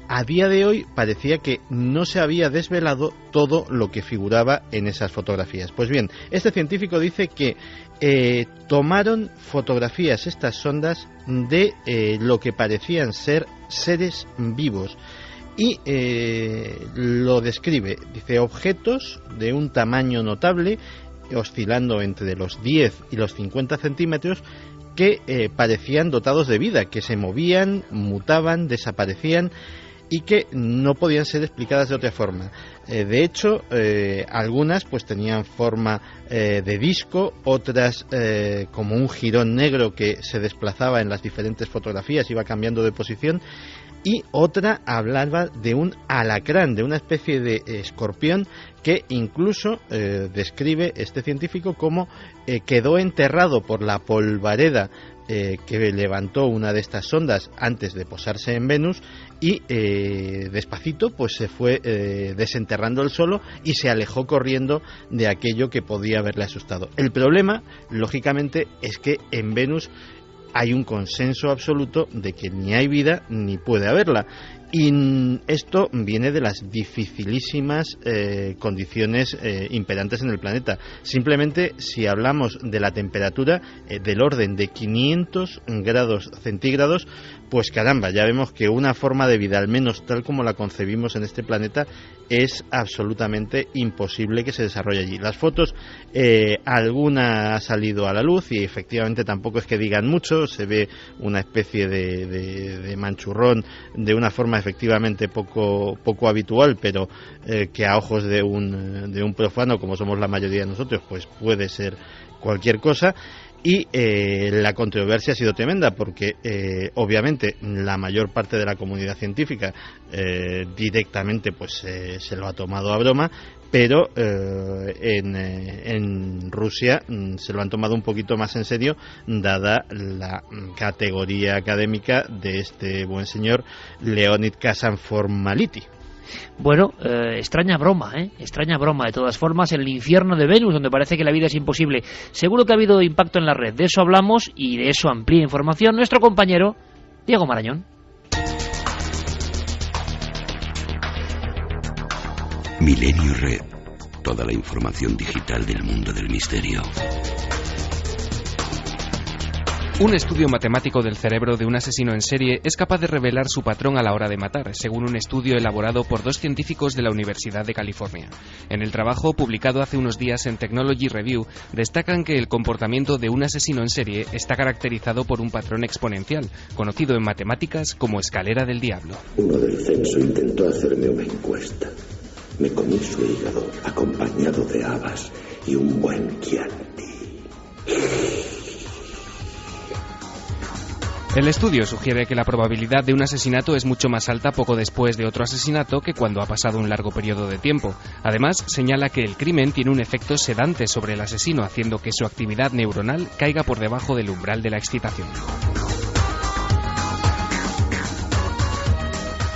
a día de hoy parecía que no se había desvelado todo lo que figuraba en esas fotografías. Pues bien, este científico dice que tomaron fotografías estas sondas de lo que parecían ser seres vivos y lo describe. Dice: objetos de un tamaño notable, oscilando entre los 10 y los 50 centímetros, que parecían dotados de vida, que se movían, mutaban, desaparecían y que no podían ser explicadas de otra forma. De hecho, algunas pues tenían forma de disco, otras como un jirón negro que se desplazaba en las diferentes fotografías, iba cambiando de posición, y otra hablaba de un alacrán, de una especie de escorpión que incluso describe este científico como quedó enterrado por la polvareda que levantó una de estas sondas antes de posarse en Venus y despacito pues se fue desenterrando él solo y se alejó corriendo de aquello que podía haberle asustado. El problema, lógicamente, es que en Venus hay un consenso absoluto de que ni hay vida ni puede haberla. Y esto viene de las dificilísimas condiciones imperantes en el planeta. Simplemente, si hablamos de la temperatura del orden de 500 grados centígrados, pues caramba, ya vemos que una forma de vida, al menos tal como la concebimos en este planeta, es absolutamente imposible que se desarrolle allí. Las fotos, alguna ha salido a la luz y efectivamente tampoco es que digan mucho, se ve una especie de manchurrón de una forma efectivamente poco habitual, pero que a ojos de un profano, como somos la mayoría de nosotros, pues puede ser cualquier cosa. Y la controversia ha sido tremenda porque obviamente la mayor parte de la comunidad científica directamente pues se lo ha tomado a broma, pero en Rusia se lo han tomado un poquito más en serio, dada la categoría académica de este buen señor Leonid Kazan-Formality. Bueno, extraña broma, extraña broma. De todas formas, en el infierno de Venus, donde parece que la vida es imposible, seguro que ha habido impacto en la red. De eso hablamos y de eso amplía información nuestro compañero Diego Marañón. Milenio Red. Toda la información digital del mundo del misterio. Un estudio matemático del cerebro de un asesino en serie es capaz de revelar su patrón a la hora de matar, según un estudio elaborado por 2 científicos de la Universidad de California. En el trabajo, publicado hace unos días en Technology Review, destacan que el comportamiento de un asesino en serie está caracterizado por un patrón exponencial, conocido en matemáticas como escalera del diablo. Uno del censo intentó hacerme una encuesta. Me comí su hígado, acompañado de habas y un buen Chianti. El estudio sugiere que la probabilidad de un asesinato es mucho más alta poco después de otro asesinato que cuando ha pasado un largo periodo de tiempo. Además, señala que el crimen tiene un efecto sedante sobre el asesino, haciendo que su actividad neuronal caiga por debajo del umbral de la excitación.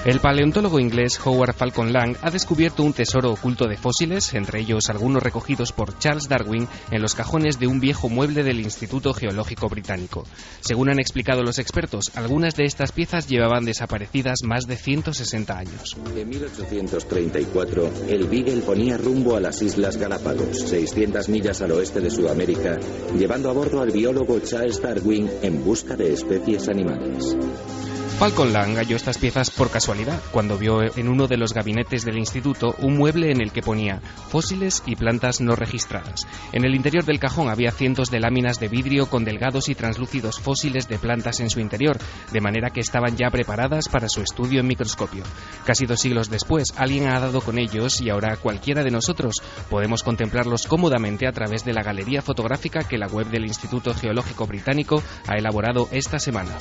El paleontólogo inglés Howard Falcon Lang ha descubierto un tesoro oculto de fósiles, entre ellos algunos recogidos por Charles Darwin en los cajones de un viejo mueble del Instituto Geológico Británico. Según han explicado los expertos, algunas de estas piezas llevaban desaparecidas más de 160 años. En 1834, el Beagle ponía rumbo a las Islas Galápagos, 600 millas al oeste de Sudamérica, llevando a bordo al biólogo Charles Darwin en busca de especies animales. Falcon Lang halló estas piezas por casualidad, cuando vio en uno de los gabinetes del instituto un mueble en el que ponía fósiles y plantas no registradas. En el interior del cajón había cientos de láminas de vidrio con delgados y translúcidos fósiles de plantas en su interior, de manera que estaban ya preparadas para su estudio en microscopio. Casi 2 siglos después, alguien ha dado con ellos y ahora cualquiera de nosotros podemos contemplarlos cómodamente a través de la galería fotográfica que la web del Instituto Geológico Británico ha elaborado esta semana.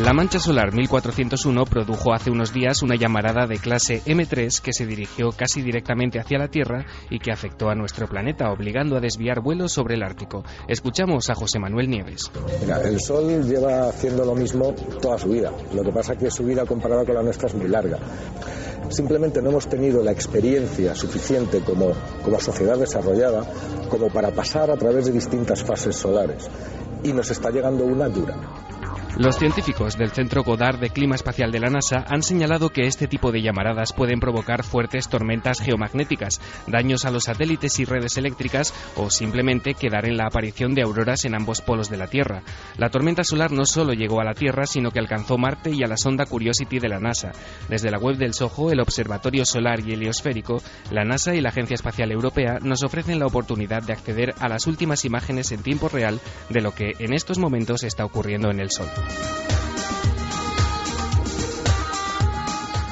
La mancha solar 1401 produjo hace unos días una llamarada de clase M3 que se dirigió casi directamente hacia la Tierra y que afectó a nuestro planeta, obligando a desviar vuelos sobre el Ártico. Escuchamos a José Manuel Nieves. Mira, el Sol lleva haciendo lo mismo toda su vida. Lo que pasa es que su vida comparada con la nuestra es muy larga. Simplemente no hemos tenido la experiencia suficiente como sociedad desarrollada como para pasar a través de distintas fases solares. Y nos está llegando una dura. Los científicos del Centro Goddard de Clima Espacial de la NASA han señalado que este tipo de llamaradas pueden provocar fuertes tormentas geomagnéticas, daños a los satélites y redes eléctricas o simplemente quedar en la aparición de auroras en ambos polos de la Tierra. La tormenta solar no solo llegó a la Tierra, sino que alcanzó Marte y a la sonda Curiosity de la NASA. Desde la web del SOHO, el Observatorio Solar y Heliosférico, la NASA y la Agencia Espacial Europea nos ofrecen la oportunidad de acceder a las últimas imágenes en tiempo real de lo que en estos momentos está ocurriendo en el Sol.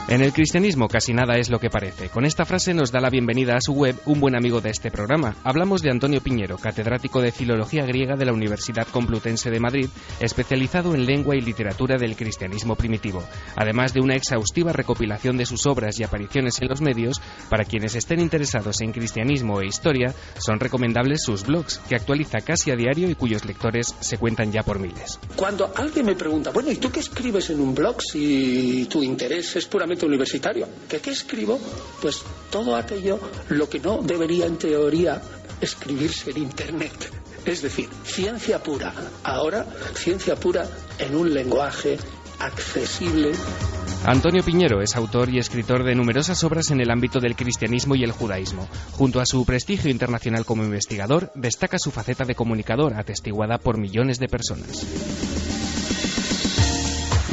En el cristianismo casi nada es lo que parece. Con esta frase nos da la bienvenida a su web un buen amigo de este programa. Hablamos de Antonio Piñero, catedrático de Filología Griega de la Universidad Complutense de Madrid, especializado en lengua y literatura del cristianismo primitivo. Además de una exhaustiva recopilación de sus obras y apariciones en los medios, para quienes estén interesados en cristianismo e historia, son recomendables sus blogs, que actualiza casi a diario y cuyos lectores se cuentan ya por miles. Cuando alguien me pregunta, bueno, ¿y tú qué escribes en un blog si tu interés es puramente universitario? ¿Qué escribo? Pues todo aquello lo que no debería en teoría escribirse en Internet. Es decir, ciencia pura. Ahora, ciencia pura en un lenguaje accesible. Antonio Piñero es autor y escritor de numerosas obras en el ámbito del cristianismo y el judaísmo. Junto a su prestigio internacional como investigador, destaca su faceta de comunicador, atestiguada por millones de personas.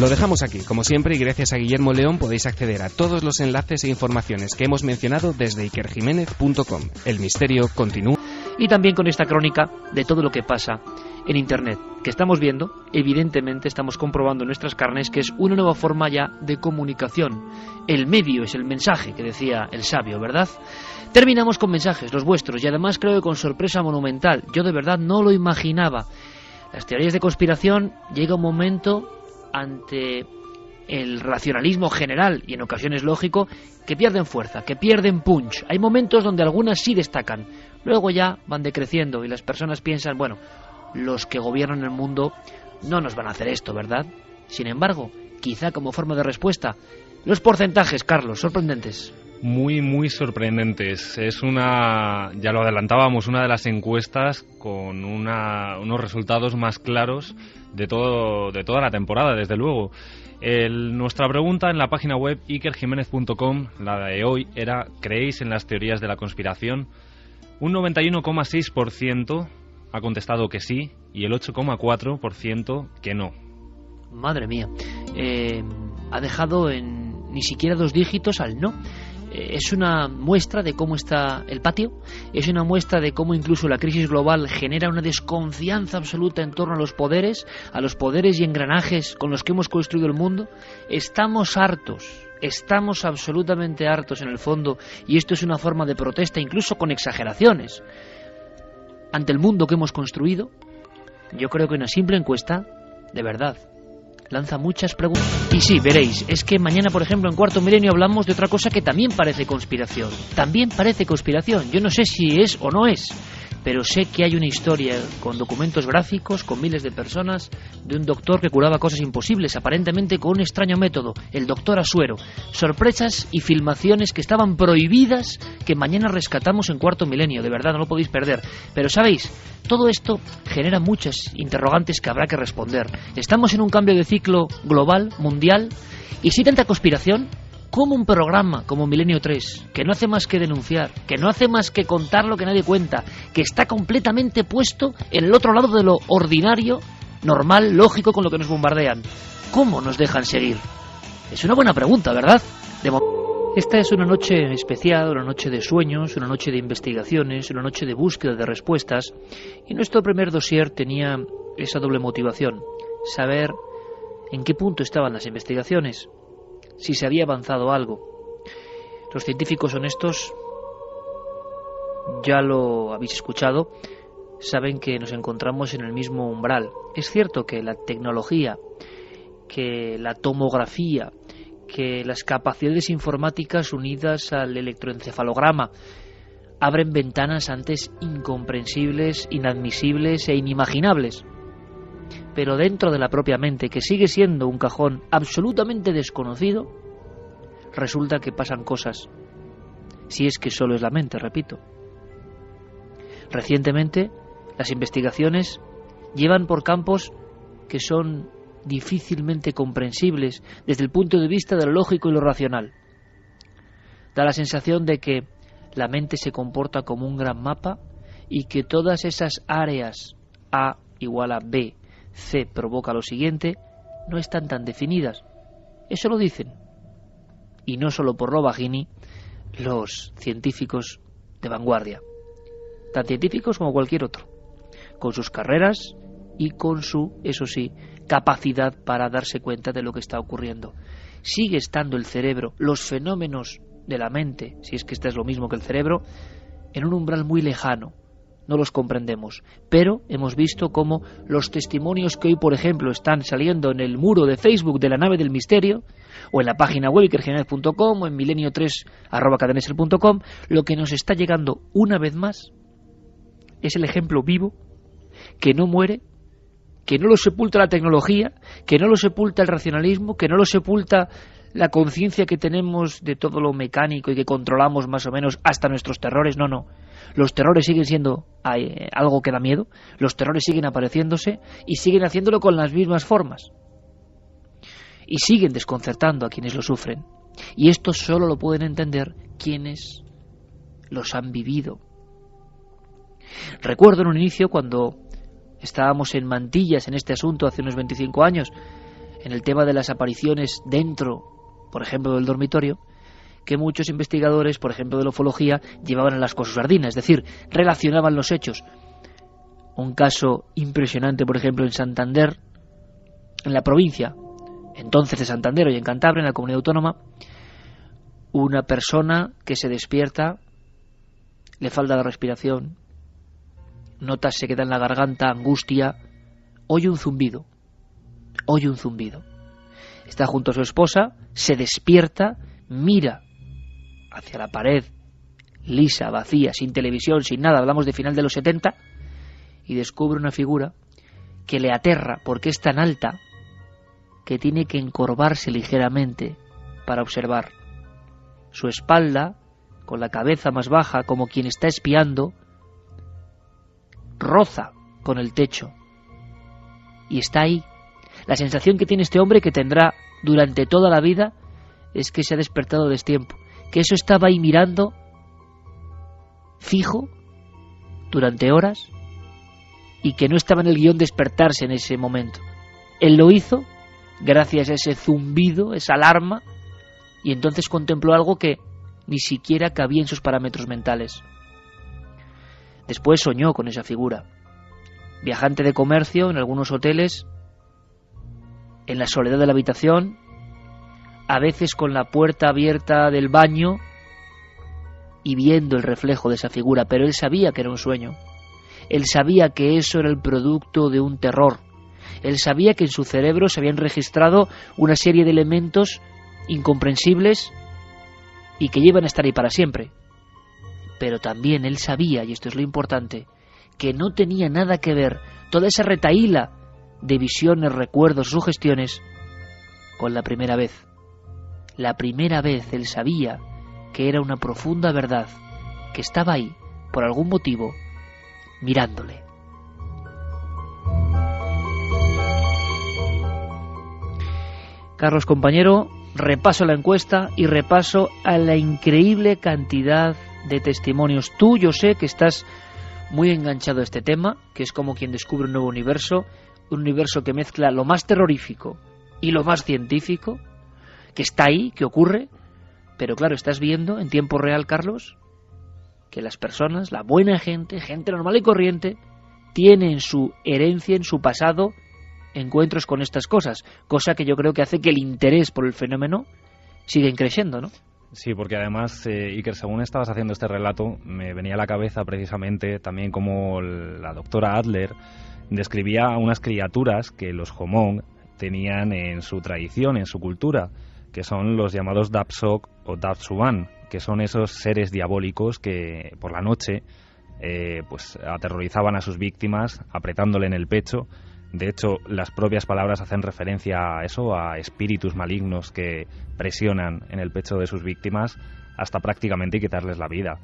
Lo dejamos aquí, como siempre, y gracias a Guillermo León podéis acceder a todos los enlaces e informaciones que hemos mencionado desde ikerjimenez.com. El misterio continúa. Y también con esta crónica de todo lo que pasa en Internet, que estamos viendo, evidentemente estamos comprobando en nuestras carnes que es una nueva forma ya de comunicación. El medio es el mensaje, que decía el sabio, ¿verdad? Terminamos con mensajes, los vuestros, y además creo que con sorpresa monumental. Yo de verdad no lo imaginaba. Las teorías de conspiración, llega un momento ante el racionalismo general y en ocasiones lógico, que pierden fuerza, que pierden punch. Hay momentos donde algunas sí destacan, luego ya van decreciendo y las personas piensan, bueno, los que gobiernan el mundo no nos van a hacer esto, ¿verdad? Sin embargo, quizá como forma de respuesta, los porcentajes, Carlos, sorprendentes. Muy sorprendentes. Es ya lo adelantábamos, una de las encuestas con unos resultados más claros de toda la temporada, desde luego. Nuestra pregunta en la página web ikerjimenez.com, la de hoy, era: ¿creéis en las teorías de la conspiración? Un 91,6% ha contestado que sí y el 8,4% que no. Madre mía, ha dejado en ni siquiera 2 dígitos al no. Es una muestra de cómo está el patio, es una muestra de cómo incluso la crisis global genera una desconfianza absoluta en torno a los poderes y engranajes con los que hemos construido el mundo. Estamos absolutamente hartos en el fondo, y esto es una forma de protesta, incluso con exageraciones, ante el mundo que hemos construido. Yo creo que una simple encuesta, de verdad, lanza muchas preguntas. Y sí, veréis, es que mañana, por ejemplo, en Cuarto Milenio hablamos de otra cosa que también parece conspiración. Yo no sé si es o no es, pero sé que hay una historia con documentos gráficos, con miles de personas, de un doctor que curaba cosas imposibles, aparentemente con un extraño método, el doctor Asuero. Sorpresas y filmaciones que estaban prohibidas, que mañana rescatamos en Cuarto Milenio. De verdad, no lo podéis perder. Pero, ¿sabéis? Todo esto genera muchas interrogantes que habrá que responder. Estamos en un cambio de ciclo global, mundial, y si tanta conspiración, ¿cómo un programa como Milenio 3, que no hace más que denunciar, que no hace más que contar lo que nadie cuenta, que está completamente puesto en el otro lado de lo ordinario, normal, lógico, con lo que nos bombardean, cómo nos dejan seguir? Es una buena pregunta, ¿verdad? Esta es una noche especial, una noche de sueños, una noche de investigaciones, una noche de búsqueda de respuestas, y nuestro primer dossier tenía esa doble motivación: saber en qué punto estaban las investigaciones, si se había avanzado algo. Los científicos honestos, ya lo habéis escuchado, saben que nos encontramos en el mismo umbral. Es cierto que la tecnología que la tomografía, que las capacidades informáticas unidas al electroencefalograma abren ventanas antes incomprensibles, inadmisibles e inimaginables. Pero dentro de la propia mente, que sigue siendo un cajón absolutamente desconocido, resulta que pasan cosas. Si es que solo es la mente, repito. Recientemente, las investigaciones llevan por campos que son difícilmente comprensibles desde el punto de vista de lo lógico y lo racional. Da la sensación de que la mente se comporta como un gran mapa y que todas esas áreas, A igual a B, C provoca lo siguiente, no están tan definidas. Eso lo dicen. Y no solo por Rovagini, los científicos de vanguardia. Tan científicos como cualquier otro. Con sus carreras y con su, eso sí, capacidad para darse cuenta de lo que está ocurriendo. Sigue estando el cerebro, los fenómenos de la mente, si es que este es lo mismo que el cerebro, en un umbral muy lejano. No los comprendemos, pero hemos visto cómo los testimonios que hoy, por ejemplo, están saliendo en el muro de Facebook de la nave del misterio, o en la página web ikerjiménez.com, o en milenio3@cadenaser.com, lo que nos está llegando una vez más es el ejemplo vivo, que no muere, que no lo sepulta la tecnología, que no lo sepulta el racionalismo, que no lo sepulta la conciencia que tenemos de todo lo mecánico y que controlamos más o menos hasta nuestros terrores. No. Los terrores siguen siendo algo que da miedo, los terrores siguen apareciéndose y siguen haciéndolo con las mismas formas. Y siguen desconcertando a quienes lo sufren. Y esto solo lo pueden entender quienes los han vivido. Recuerdo en un inicio, cuando estábamos en mantillas en este asunto hace unos 25 años, en el tema de las apariciones dentro, por ejemplo, del dormitorio, que muchos investigadores, por ejemplo, de la ufología, llevaban a las cosas sardinas, es decir, relacionaban los hechos. Un caso impresionante, por ejemplo, en Santander, en la provincia, entonces de Santander, hoy en Cantabria, en la comunidad autónoma, una persona que se despierta, le falta la respiración, notas se queda en la garganta, angustia, oye un zumbido. Está junto a su esposa, se despierta, mira hacia la pared, lisa, vacía, sin televisión, sin nada, hablamos de final de los 70, y descubre una figura que le aterra porque es tan alta que tiene que encorvarse ligeramente para observar. Su espalda, con la cabeza más baja, como quien está espiando, roza con el techo. Y está ahí. La sensación que tiene este hombre, que tendrá durante toda la vida, es que se ha despertado a destiempo, que eso estaba ahí mirando fijo durante horas y que no estaba en el guión despertarse en ese momento. Él lo hizo gracias a ese zumbido, esa alarma, y entonces contempló algo que ni siquiera cabía en sus parámetros mentales. Después soñó con esa figura. Viajante de comercio en algunos hoteles, en la soledad de la habitación, a veces con la puerta abierta del baño y viendo el reflejo de esa figura, pero él sabía que era un sueño. Él sabía que eso era el producto de un terror. Él sabía que en su cerebro se habían registrado una serie de elementos incomprensibles y que llevan a estar ahí para siempre. Pero también él sabía, y esto es lo importante, que no tenía nada que ver toda esa retahíla de visiones, recuerdos, sugestiones con la primera vez. La primera vez él sabía que era una profunda verdad, que estaba ahí, por algún motivo, mirándole. Carlos, compañero, repaso la encuesta y repaso a la increíble cantidad de testimonios. Tú, yo sé que estás muy enganchado a este tema, que es como quien descubre un nuevo universo, un universo que mezcla lo más terrorífico y lo más científico, que está ahí, que ocurre, pero claro, estás viendo en tiempo real, Carlos, que las personas, la buena gente, gente normal y corriente, tiene en su herencia, en su pasado, encuentros con estas cosas, cosa que yo creo que hace que el interés por el fenómeno siga creciendo, ¿no? Sí, porque además, Iker, según estabas haciendo este relato, me venía a la cabeza precisamente también como la doctora Adler describía a unas criaturas que los Homón tenían en su tradición, en su cultura, que son los llamados Dapsok o Dapsuban, que son esos seres diabólicos que por la noche pues aterrorizaban a sus víctimas apretándole en el pecho. De hecho, las propias palabras hacen referencia a eso, a espíritus malignos que presionan en el pecho de sus víctimas hasta prácticamente quitarles la vida.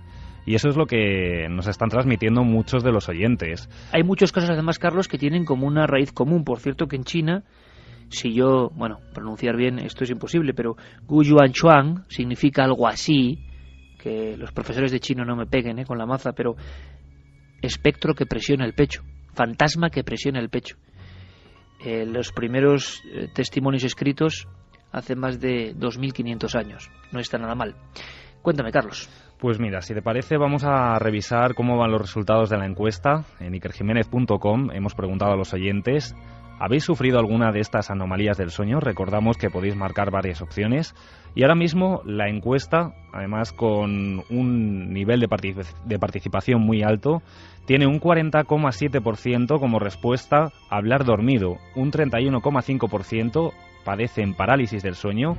Y eso es lo que nos están transmitiendo muchos de los oyentes. Hay muchos casos, además, Carlos, que tienen como una raíz común. Por cierto, que en China, si yo, pronunciar bien esto es imposible, pero Gu Yuan Chuan significa algo así, que los profesores de chino no me peguen con la maza, pero espectro que presiona el pecho, fantasma que presiona el pecho. Los primeros testimonios escritos hace más de 2.500 años. No está nada mal. Cuéntame, Carlos. Pues mira, si te parece, vamos a revisar cómo van los resultados de la encuesta. En ikerjimenez.com hemos preguntado a los oyentes: ¿habéis sufrido alguna de estas anomalías del sueño? Recordamos que podéis marcar varias opciones. Y ahora mismo la encuesta, además con un nivel de participación muy alto, tiene un 40,7% como respuesta a hablar dormido, un 31,5% padecen parálisis del sueño,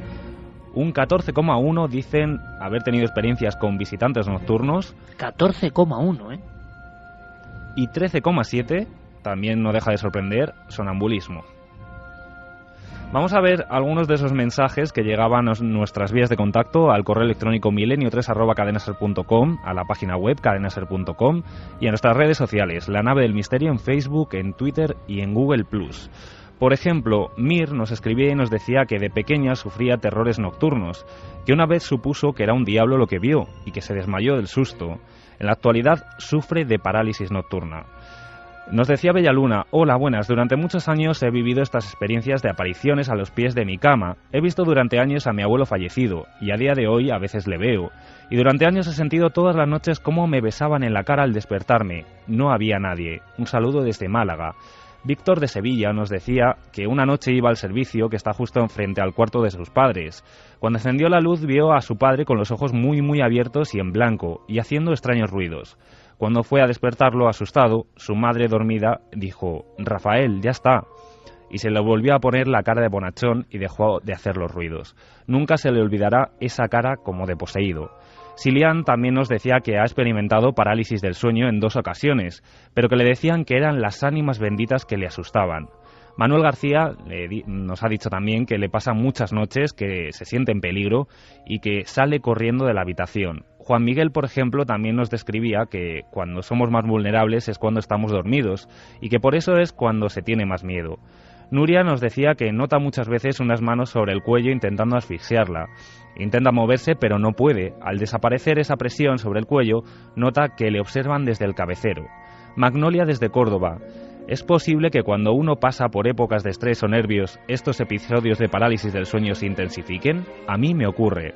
un 14,1% dicen haber tenido experiencias con visitantes nocturnos. 14,1%, Y 13,7%, también no deja de sorprender, sonambulismo. Vamos a ver algunos de esos mensajes que llegaban a nuestras vías de contacto, al correo electrónico milenio3@cadenaser.com, a la página web cadenaser.com y a nuestras redes sociales, La Nave del Misterio en Facebook, en Twitter y en Google+. Por ejemplo, Mir nos escribía y nos decía que de pequeña sufría terrores nocturnos, que una vez supuso que era un diablo lo que vio y que se desmayó del susto. En la actualidad sufre de parálisis nocturna. Nos decía Bellaluna: hola, buenas, durante muchos años he vivido estas experiencias de apariciones a los pies de mi cama. He visto durante años a mi abuelo fallecido, y a día de hoy a veces le veo. Y durante años he sentido todas las noches cómo me besaban en la cara al despertarme. No había nadie. Un saludo desde Málaga. Víctor de Sevilla nos decía que una noche iba al servicio que está justo enfrente al cuarto de sus padres. Cuando encendió la luz vio a su padre con los ojos muy abiertos y en blanco, y haciendo extraños ruidos. Cuando fue a despertarlo asustado, su madre dormida dijo: Rafael, ya está. Y se le volvió a poner la cara de bonachón y dejó de hacer los ruidos. Nunca se le olvidará esa cara como de poseído. Silian también nos decía que ha experimentado parálisis del sueño en 2 ocasiones, pero que le decían que eran las ánimas benditas que le asustaban. Manuel García nos ha dicho también que le pasa muchas noches que se siente en peligro y que sale corriendo de la habitación. Juan Miguel, por ejemplo, también nos describía que cuando somos más vulnerables es cuando estamos dormidos y que por eso es cuando se tiene más miedo. Nuria nos decía que nota muchas veces unas manos sobre el cuello intentando asfixiarla. Intenta moverse pero no puede. Al desaparecer esa presión sobre el cuello, nota que le observan desde el cabecero. Magnolia desde Córdoba: ¿es posible que cuando uno pasa por épocas de estrés o nervios, estos episodios de parálisis del sueño se intensifiquen? A mí me ocurre.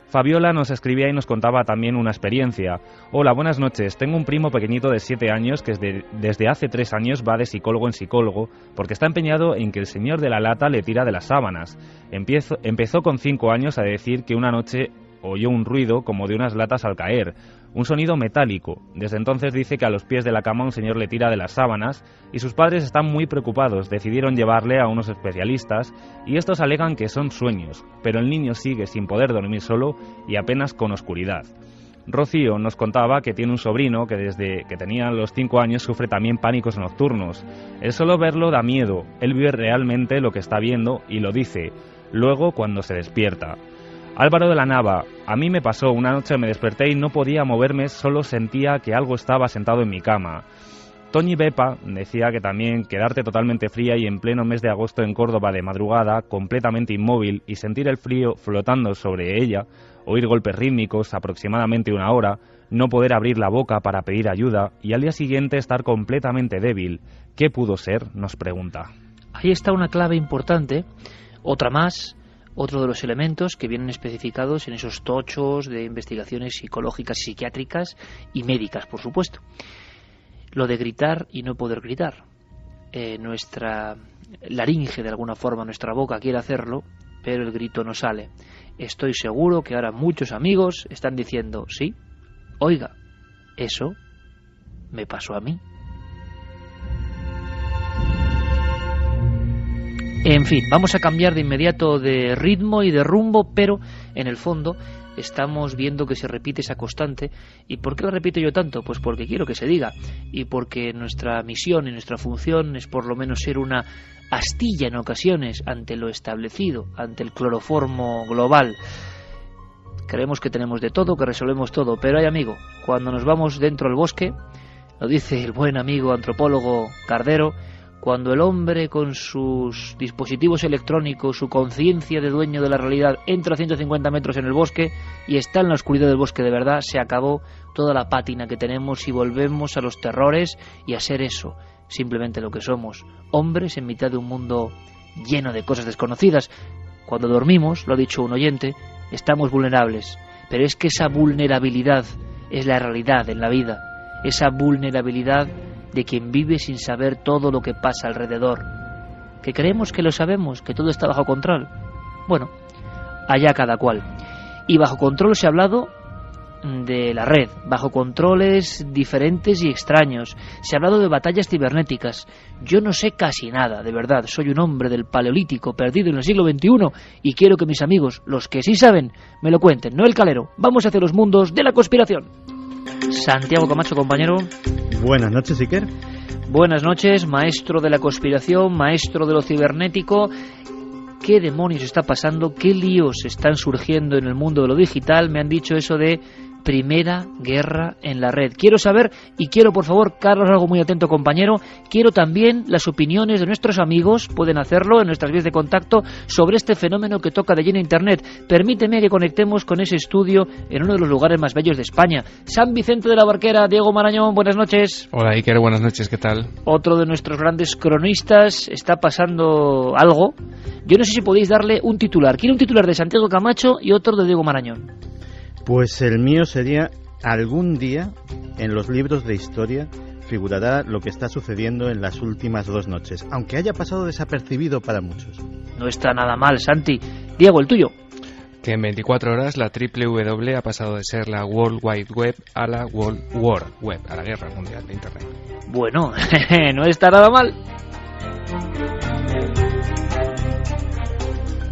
Fabiola nos escribía y nos contaba también una experiencia. Hola, buenas noches. Tengo un primo pequeñito de 7 años que desde hace 3 años va de psicólogo en psicólogo porque está empeñado en que el señor de la lata le tira de las sábanas. Empezó con 5 años a decir que una noche oyó un ruido como de unas latas al caer, un sonido metálico. Desde entonces dice que a los pies de la cama un señor le tira de las sábanas y sus padres están muy preocupados. Decidieron llevarle a unos especialistas y estos alegan que son sueños, pero el niño sigue sin poder dormir solo y apenas con oscuridad. Rocío nos contaba que tiene un sobrino que desde que tenía los 5 años sufre también pánicos nocturnos. El solo verlo da miedo, él vive realmente lo que está viendo y lo dice, luego cuando se despierta. Álvaro de la Nava: a mí me pasó, una noche me desperté y no podía moverme, solo sentía que algo estaba sentado en mi cama. Toñi Bepa decía que también quedarte totalmente fría y en pleno mes de agosto en Córdoba de madrugada, completamente inmóvil y sentir el frío flotando sobre ella, oír golpes rítmicos aproximadamente 1 hora, no poder abrir la boca para pedir ayuda y al día siguiente estar completamente débil. ¿Qué pudo ser?, nos pregunta. Ahí está una clave importante, otra más. Otro de los elementos que vienen especificados en esos tochos de investigaciones psicológicas, psiquiátricas y médicas, por supuesto. Lo de gritar y no poder gritar. Nuestra laringe, de alguna forma, nuestra boca quiere hacerlo, pero el grito no sale. Estoy seguro que ahora muchos amigos están diciendo: sí, oiga, eso me pasó a mí. En fin, vamos a cambiar de inmediato de ritmo y de rumbo, pero en el fondo estamos viendo que se repite esa constante. ¿Y por qué lo repito yo tanto? Pues porque quiero que se diga, y porque nuestra misión y nuestra función es por lo menos ser una astilla en ocasiones ante lo establecido, ante el cloroformo global. Creemos que tenemos de todo, que resolvemos todo, pero hay, amigo, cuando nos vamos dentro del bosque, lo dice el buen amigo antropólogo Cardero, cuando el hombre con sus dispositivos electrónicos, su conciencia de dueño de la realidad, entra a 150 metros en el bosque y está en la oscuridad del bosque de verdad, se acabó toda la pátina que tenemos y volvemos a los terrores y a ser eso, simplemente lo que somos, hombres en mitad de un mundo lleno de cosas desconocidas. Cuando dormimos, lo ha dicho un oyente, estamos vulnerables, pero es que esa vulnerabilidad es la realidad en la vida, esa vulnerabilidad de quien vive sin saber todo lo que pasa alrededor, que creemos que lo sabemos, que todo está bajo control. Bueno, allá cada cual. Y bajo control se ha hablado de la red, bajo controles diferentes y extraños. Se ha hablado de batallas cibernéticas. Yo no sé casi nada, de verdad. Soy un hombre del Paleolítico perdido en el siglo XXI y quiero que mis amigos, los que sí saben, me lo cuenten. Noel Calero, vamos hacia los mundos de la conspiración. Santiago Camacho, compañero. Buenas noches, Iker. Buenas noches, maestro de la conspiración, maestro de lo cibernético. ¿Qué demonios está pasando? ¿Qué líos están surgiendo en el mundo de lo digital? Me han dicho eso de primera guerra en la red. Quiero saber, y quiero, por favor, Carlos, algo muy atento, compañero, quiero también las opiniones de nuestros amigos, pueden hacerlo en nuestras vías de contacto, sobre este fenómeno que toca de lleno Internet. Permíteme que conectemos con ese estudio en uno de los lugares más bellos de España. San Vicente de la Barquera, Diego Marañón, buenas noches. Hola, Iker, buenas noches, ¿qué tal? Otro de nuestros grandes cronistas, está pasando algo. Yo no sé si podéis darle un titular. Quiero un titular de Santiago Camacho y otro de Diego Marañón. Pues el mío sería: algún día en los libros de historia figurará lo que está sucediendo en las últimas 2 noches, aunque haya pasado desapercibido para muchos. No está nada mal, Santi. Diego, el tuyo. Que en 24 horas la WWW ha pasado de ser la World Wide Web a la World War Web, a la Guerra Mundial de Internet. Bueno, no está nada mal.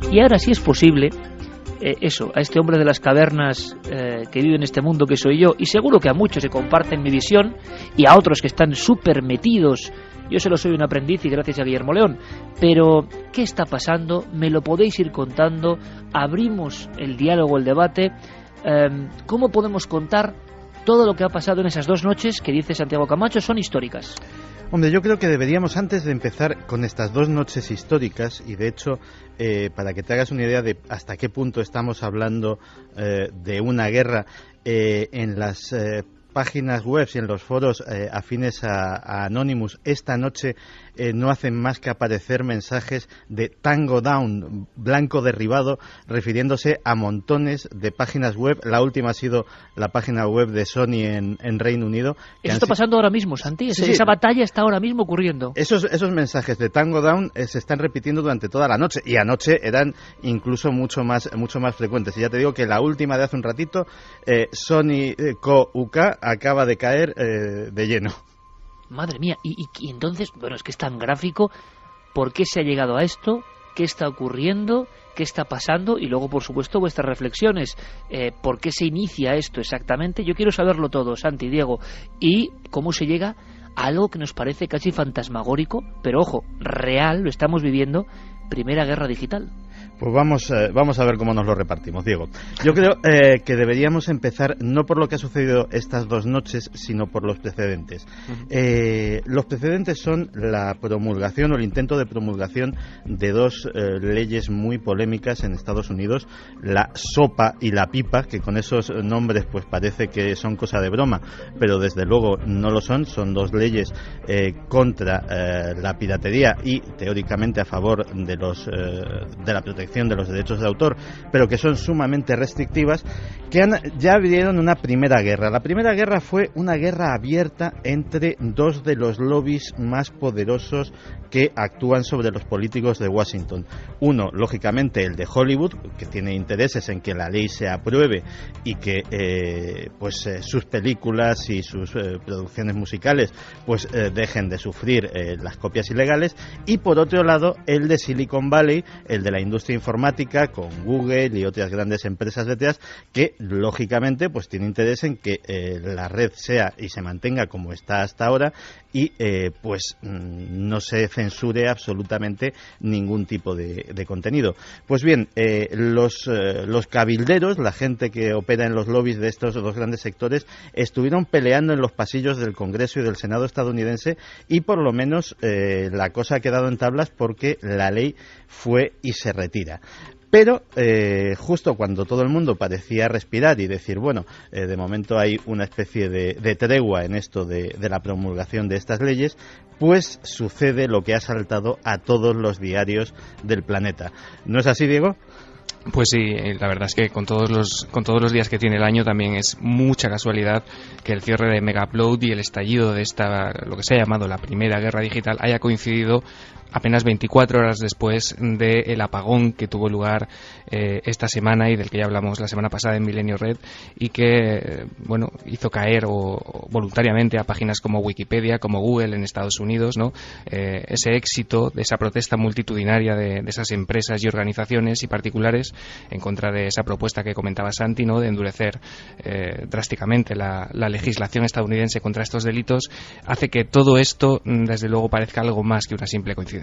Y ahora sí es posible, a este hombre de las cavernas que vive en este mundo que soy yo, y seguro que a muchos se comparten mi visión, y a otros que están súper metidos. Yo solo soy un aprendiz y gracias a Guillermo León. Pero, ¿qué está pasando? Me lo podéis ir contando. Abrimos el diálogo, el debate. ¿Cómo podemos contar todo lo que ha pasado en esas 2 noches que dice Santiago Camacho son históricas? Hombre, yo creo que deberíamos, antes de empezar con estas 2 noches históricas, y de hecho, para que te hagas una idea de hasta qué punto estamos hablando de una guerra, en las páginas web y en los foros afines a Anonymous, esta noche no hacen más que aparecer mensajes de Tango Down, blanco derribado, refiriéndose a montones de páginas web. La última ha sido la página web de Sony en Reino Unido. Eso está pasando ahora mismo, Santi. Sí, esa batalla está ahora mismo ocurriendo. Esos mensajes de Tango Down se están repitiendo durante toda la noche, y anoche eran incluso mucho más frecuentes. Y ya te digo que la última de hace un ratito, Sony Co. UK acaba de caer de lleno. Madre mía, y entonces, bueno, es que es tan gráfico. ¿Por qué se ha llegado a esto? ¿Qué está ocurriendo? ¿Qué está pasando? Y luego, por supuesto, vuestras reflexiones. ¿Por qué se inicia esto exactamente? Yo quiero saberlo todo, Santi, Diego. Y cómo se llega a algo que nos parece casi fantasmagórico, pero ojo, real, lo estamos viviendo, Primera Guerra Digital. Pues vamos a ver cómo nos lo repartimos, Diego. Yo creo que deberíamos empezar no por lo que ha sucedido estas 2 noches, sino por los precedentes. Los precedentes son la promulgación o el intento de promulgación de 2 leyes muy polémicas en Estados Unidos, la SOPA y la PIPA, que con esos nombres pues parece que son cosa de broma, pero desde luego no lo son. Son 2 leyes contra la piratería y teóricamente a favor de la protección protección de los derechos de autor, pero que son sumamente restrictivas, que ya abrieron una primera guerra. La primera guerra fue una guerra abierta entre dos de los lobbies más poderosos que actúan sobre los políticos de Washington. Uno, lógicamente, el de Hollywood, que tiene intereses en que la ley se apruebe y que sus películas y sus producciones musicales dejen de sufrir las copias ilegales, y por otro lado el de Silicon Valley, el de la industria informática, con Google y otras grandes empresas detrás, que lógicamente tiene interés en que la red sea y se mantenga como está hasta ahora y no se censure absolutamente ningún tipo de contenido. Pues bien, los cabilderos, la gente que opera en los lobbies de estos dos grandes sectores, estuvieron peleando en los pasillos del Congreso y del Senado estadounidense, y por lo menos la cosa ha quedado en tablas porque la ley fue y se retira. Pero justo cuando todo el mundo parecía respirar y decir, de momento hay una especie de tregua en esto de la promulgación de estas leyes, pues sucede lo que ha saltado a todos los diarios del planeta. ¿No es así, Diego? Pues sí, la verdad es que con todos los días que tiene el año también es mucha casualidad que el cierre de Megaupload y el estallido de lo que se ha llamado la primera guerra digital haya coincidido apenas 24 horas después del apagón que tuvo lugar esta semana y del que ya hablamos la semana pasada en Milenio Red, y que hizo caer voluntariamente a páginas como Wikipedia, como Google en Estados Unidos, ¿no? Ese éxito de esa protesta multitudinaria de esas empresas y organizaciones y particulares en contra de esa propuesta que comentaba Santi, ¿no? De endurecer drásticamente la legislación estadounidense contra estos delitos, hace que todo esto desde luego parezca algo más que una simple coincidencia.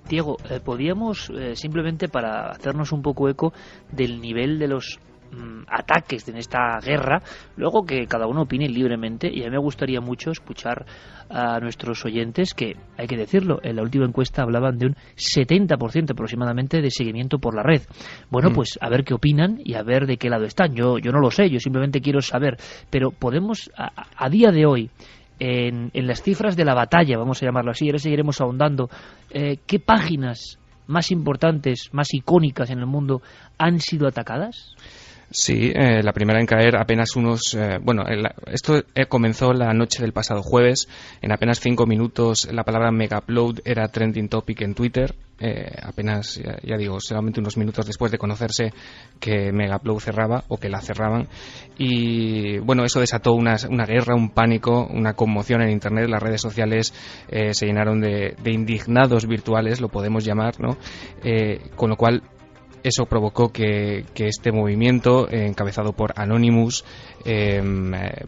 Diego, podíamos simplemente, para hacernos un poco eco del nivel de los ataques en esta guerra, luego que cada uno opine libremente, y a mí me gustaría mucho escuchar a nuestros oyentes, que hay que decirlo, en la última encuesta hablaban de un 70% aproximadamente de seguimiento por la red. Pues a ver qué opinan y a ver de qué lado están. Yo no lo sé, yo simplemente quiero saber, pero podemos a día de hoy, en las cifras de la batalla, vamos a llamarlo así, ahora seguiremos ahondando, ¿qué páginas más importantes, más icónicas en el mundo han sido atacadas? Sí, la primera en caer apenas esto comenzó la noche del pasado jueves. En apenas 5 minutos la palabra Megaupload era trending topic en Twitter. Apenas, ya digo, solamente unos minutos después de conocerse que Megaupload cerraba o que la cerraban, y eso desató una guerra, un pánico, una conmoción en Internet. Las redes sociales se llenaron de indignados virtuales, lo podemos llamar, ¿no? Con lo cual eso provocó que este movimiento, encabezado por Anonymous,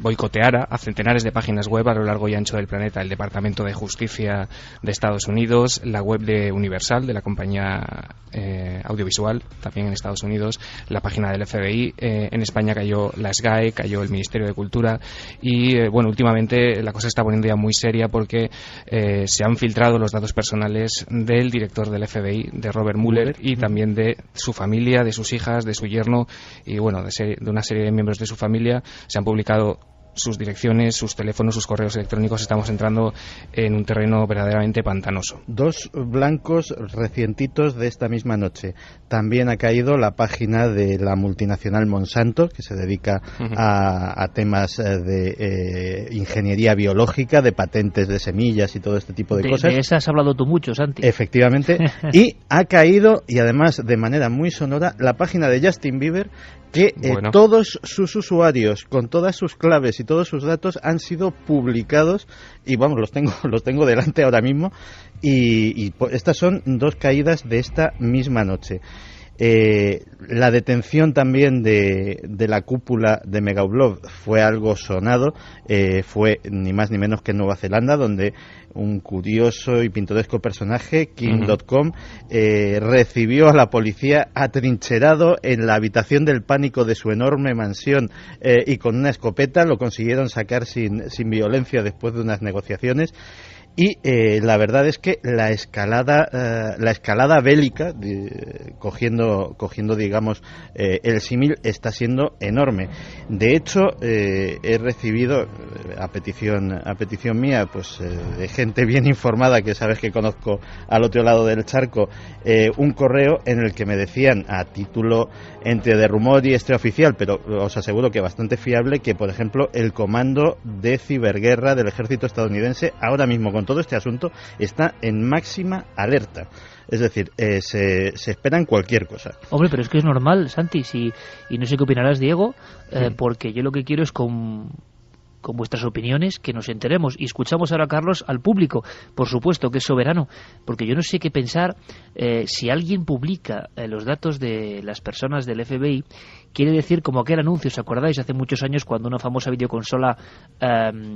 boicoteara a centenares de páginas web a lo largo y ancho del planeta: el Departamento de Justicia de Estados Unidos, la web de Universal, de la compañía audiovisual, también en Estados Unidos, la página del FBI, en España cayó la SGAE, cayó el Ministerio de Cultura, y últimamente la cosa se está poniendo ya muy seria porque se han filtrado los datos personales del director del FBI, de Robert Mueller, y también de su familia, de sus hijas, de su yerno y de una serie de miembros de su familia. Se han publicado sus direcciones, sus teléfonos, sus correos electrónicos. Estamos entrando en un terreno verdaderamente pantanoso. 2 blancos recientitos de esta misma noche. También ha caído la página de la multinacional Monsanto, que se dedica a temas de ingeniería biológica, de patentes de semillas y todo este tipo de cosas. De esas has hablado tú mucho, Santi. Efectivamente. Y ha caído, y además de manera muy sonora, la página de Justin Bieber, que todos sus usuarios, con todas sus claves y todos sus datos, han sido publicados, y los tengo delante ahora mismo, y estas son 2 caídas de esta misma noche. La detención también de la cúpula de Megaupload fue algo sonado, fue ni más ni menos que en Nueva Zelanda, donde un curioso y pintoresco personaje, King.com, recibió a la policía atrincherado en la habitación del pánico de su enorme mansión, y con una escopeta. Lo consiguieron sacar sin violencia después de unas negociaciones. Y la verdad es que la escalada bélica, cogiendo digamos el símil, está siendo enorme. De hecho, he recibido a petición mía, pues de gente bien informada, que sabes que conozco al otro lado del charco, un correo en el que me decían, a título entre de rumor y extraoficial, pero os aseguro que bastante fiable, que por ejemplo el comando de ciberguerra del ejército estadounidense ahora mismo, con todo este asunto, está en máxima alerta. Es decir, se esperan cualquier cosa. Hombre, pero es que es normal, Santi, y no sé qué opinarás, Diego, porque yo lo que quiero es con vuestras opiniones que nos enteremos. Y escuchamos ahora, Carlos, al público, por supuesto, que es soberano, porque yo no sé qué pensar. Si alguien publica los datos de las personas del FBI, quiere decir como aquel anuncio, ¿os acordáis? Hace muchos años, cuando una famosa videoconsola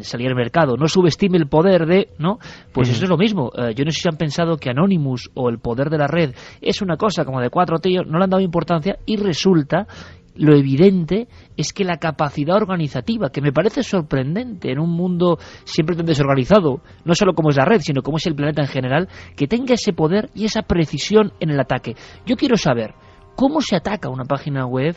salía al mercado, no subestime el poder de... ¿no? Pues eso es lo mismo. Yo no sé si han pensado que Anonymous o el poder de la red es una cosa como de 4 tíos, no le han dado importancia, y resulta... Lo evidente es que la capacidad organizativa, que me parece sorprendente en un mundo siempre tan desorganizado, no solo como es la red, sino como es el planeta en general, que tenga ese poder y esa precisión en el ataque. Yo quiero saber cómo se ataca una página web.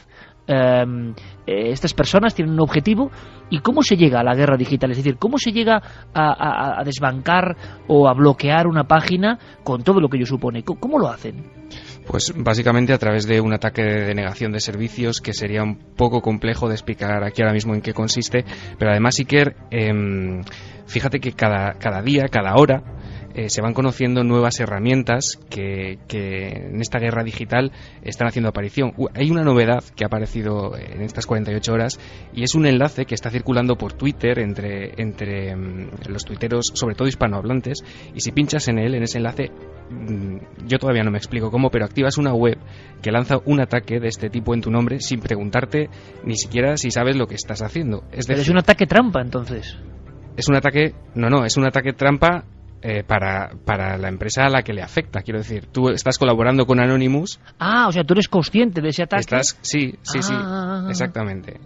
Estas personas tienen un objetivo, y cómo se llega a la guerra digital, es decir, cómo se llega a desbancar o a bloquear una página con todo lo que ello supone. ¿Cómo lo hacen? Pues básicamente a través de un ataque de denegación de servicios, que sería un poco complejo de explicar aquí ahora mismo en qué consiste, pero además, Iker, fíjate que cada día, cada hora, se van conociendo nuevas herramientas que en esta guerra digital están haciendo aparición. Hay una novedad que ha aparecido en estas 48 horas, y es un enlace que está circulando por Twitter entre los tuiteros, sobre todo hispanohablantes, y si pinchas en ese enlace, yo todavía no me explico cómo, pero activas una web que lanza un ataque de este tipo en tu nombre sin preguntarte ni siquiera si sabes lo que estás haciendo. Pero es un ataque trampa, entonces. Es un ataque trampa para la empresa a la que le afecta. Quiero decir, tú estás colaborando con Anonymous. Ah, o sea, tú eres consciente de ese ataque. Sí, exactamente.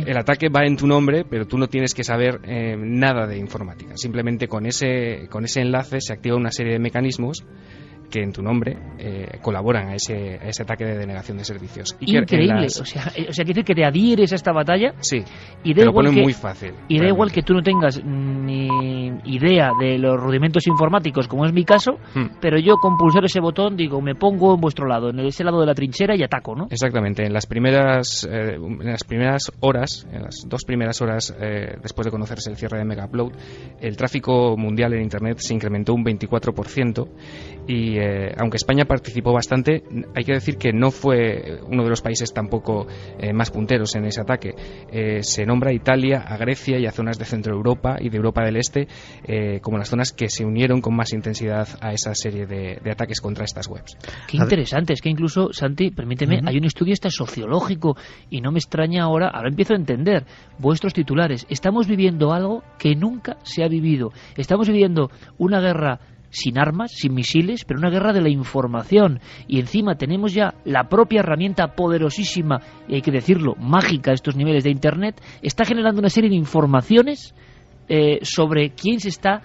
El ataque va en tu nombre, pero tú no tienes que saber nada de informática. Simplemente con ese enlace se activa una serie de mecanismos que en tu nombre colaboran a ese ataque de denegación de servicios. Increíble. O sea, quiere decir que te adhieres a esta batalla. Sí, y te lo ponen muy fácil. Y da igual que tú no tengas ni idea de los rudimentos informáticos, como es mi caso, pero yo con pulsar ese botón digo, me pongo en vuestro lado, en ese lado de la trinchera, y ataco, ¿no? Exactamente. En las primeras horas, en las 2 primeras horas después de conocerse el cierre de Megaupload, el tráfico mundial en Internet se incrementó un 24%, y aunque España participó bastante, hay que decir que no fue uno de los países tampoco más punteros en ese ataque. Se nombra a Italia, a Grecia y a zonas de Centro Europa y de Europa del Este como las zonas que se unieron con más intensidad a esa serie de ataques contra estas webs. Qué interesante, es que incluso, Santi, permíteme, hay un estudio sociológico, y no me extraña ahora empiezo a entender vuestros titulares. Estamos viviendo algo que nunca se ha vivido. Estamos viviendo una guerra sin armas, sin misiles, pero una guerra de la información, y encima tenemos ya la propia herramienta poderosísima, y hay que decirlo, mágica a estos niveles de Internet, está generando una serie de informaciones sobre quién se está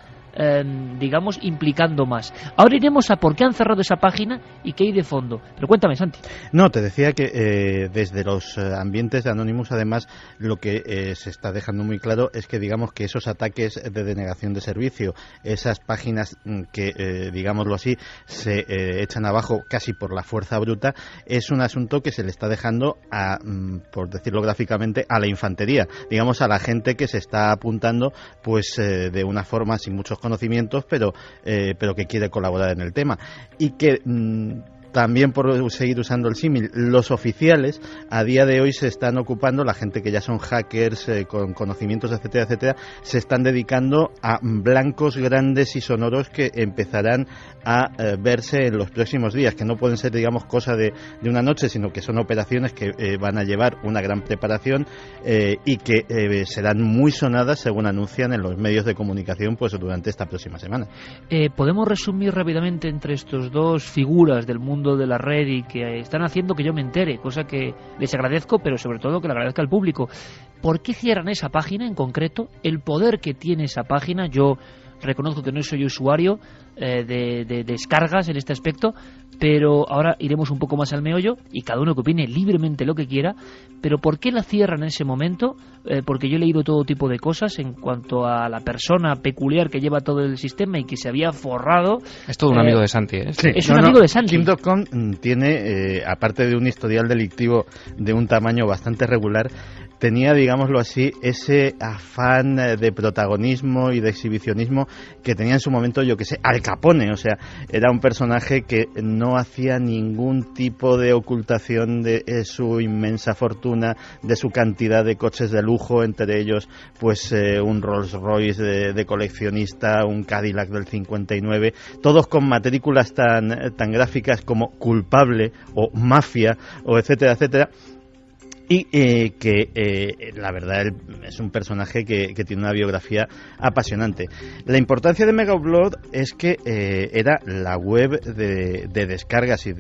digamos, implicando más. Ahora iremos a por qué han cerrado esa página y qué hay de fondo. Pero cuéntame, Santi. No, te decía que desde los ambientes de Anonymous, además, lo que se está dejando muy claro es que, digamos, que esos ataques de denegación de servicio, esas páginas que, digámoslo así, se echan abajo casi por la fuerza bruta, es un asunto que se le está dejando a, por decirlo gráficamente, a la infantería, digamos, a la gente que se está apuntando, pues, de una forma sin muchos conocimientos, pero que quiere colaborar en el tema, y que también, por seguir usando el símil, los oficiales a día de hoy se están ocupando, la gente que ya son hackers con conocimientos, etcétera, etcétera, se están dedicando a blancos grandes y sonoros que empezarán a verse en los próximos días, que no pueden ser, digamos, cosa de una noche, sino que son operaciones que van a llevar una gran preparación y que serán muy sonadas, según anuncian en los medios de comunicación, pues durante esta próxima semana. ¿Podemos resumir rápidamente entre estos dos figuras del mundo de la red y que están haciendo que yo me entere, cosa que les agradezco, pero sobre todo que le agradezca al público? ¿Por qué cierran esa página en concreto? El poder que tiene esa página, yo reconozco que no soy usuario de descargas en este aspecto, pero ahora iremos un poco más al meollo y cada uno que opine libremente lo que quiera. Pero ¿por qué la cierran en ese momento? Porque yo he leído todo tipo de cosas en cuanto a la persona peculiar que lleva todo el sistema y que se había forrado. Es todo un amigo de Santi, ¿eh? Sí, es un amigo de Santi. Kim.com tiene, aparte de un historial delictivo de un tamaño bastante regular, tenía, digámoslo así, ese afán de protagonismo y de exhibicionismo que tenía en su momento, yo que sé, Al Capone. O sea, era un personaje que no hacía ningún tipo de ocultación de su inmensa fortuna, de su cantidad de coches de lujo, entre ellos pues un Rolls Royce de coleccionista, un Cadillac del 59, todos con matrículas tan gráficas como culpable o mafia o etcétera, etcétera. Y la verdad es un personaje que tiene una biografía apasionante. La importancia de Megaupload es que era la web de descargas y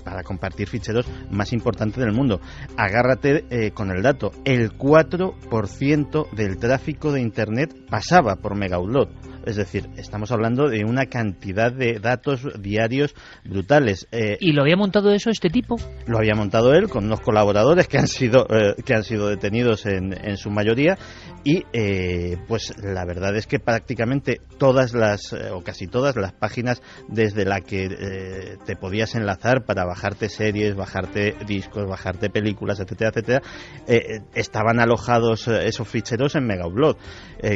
para compartir ficheros más importante del mundo. Agárrate con el dato, el 4% del tráfico de Internet pasaba por Megaupload. Es decir, estamos hablando de una cantidad de datos diarios brutales. ¿Y lo había montado eso este tipo? Lo había montado él con unos colaboradores que han sido detenidos en su mayoría, y pues la verdad es que prácticamente todas o casi todas las páginas desde la que te podías enlazar para bajarte series, bajarte discos, bajarte películas, etcétera, etcétera, estaban alojados esos ficheros en Megaupload,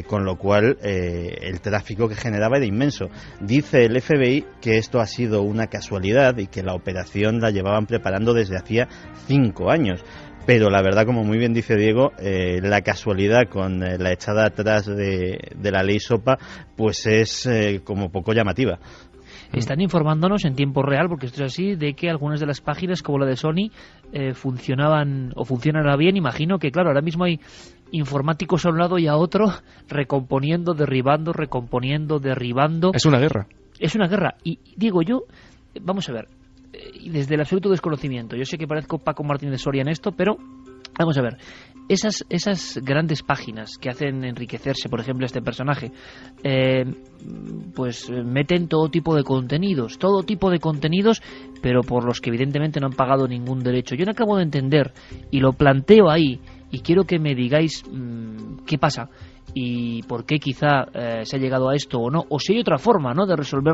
con lo cual el tráfico que generaba era inmenso. Dice el FBI que esto ha sido una casualidad y que la operación la llevaban preparando desde hacía 5 años. Pero la verdad, como muy bien dice Diego, la casualidad con la echada atrás de la ley SOPA, pues es como poco llamativa. Están informándonos en tiempo real, porque esto es así, de que algunas de las páginas, como la de Sony, funcionaban o funcionará bien. Imagino que, claro, ahora mismo hay informáticos a un lado y a otro, recomponiendo, derribando, recomponiendo, derribando. Es una guerra. Es una guerra. Y digo yo, vamos a ver, y desde el absoluto desconocimiento, yo sé que parezco Paco Martínez Soria en esto, pero vamos a ver, esas grandes páginas que hacen enriquecerse, por ejemplo, este personaje, pues meten todo tipo de contenidos, pero por los que evidentemente no han pagado ningún derecho. Yo no acabo de entender, y lo planteo ahí, y quiero que me digáis qué pasa y por qué quizá se ha llegado a esto o no, o si hay otra forma, ¿no?, de resolver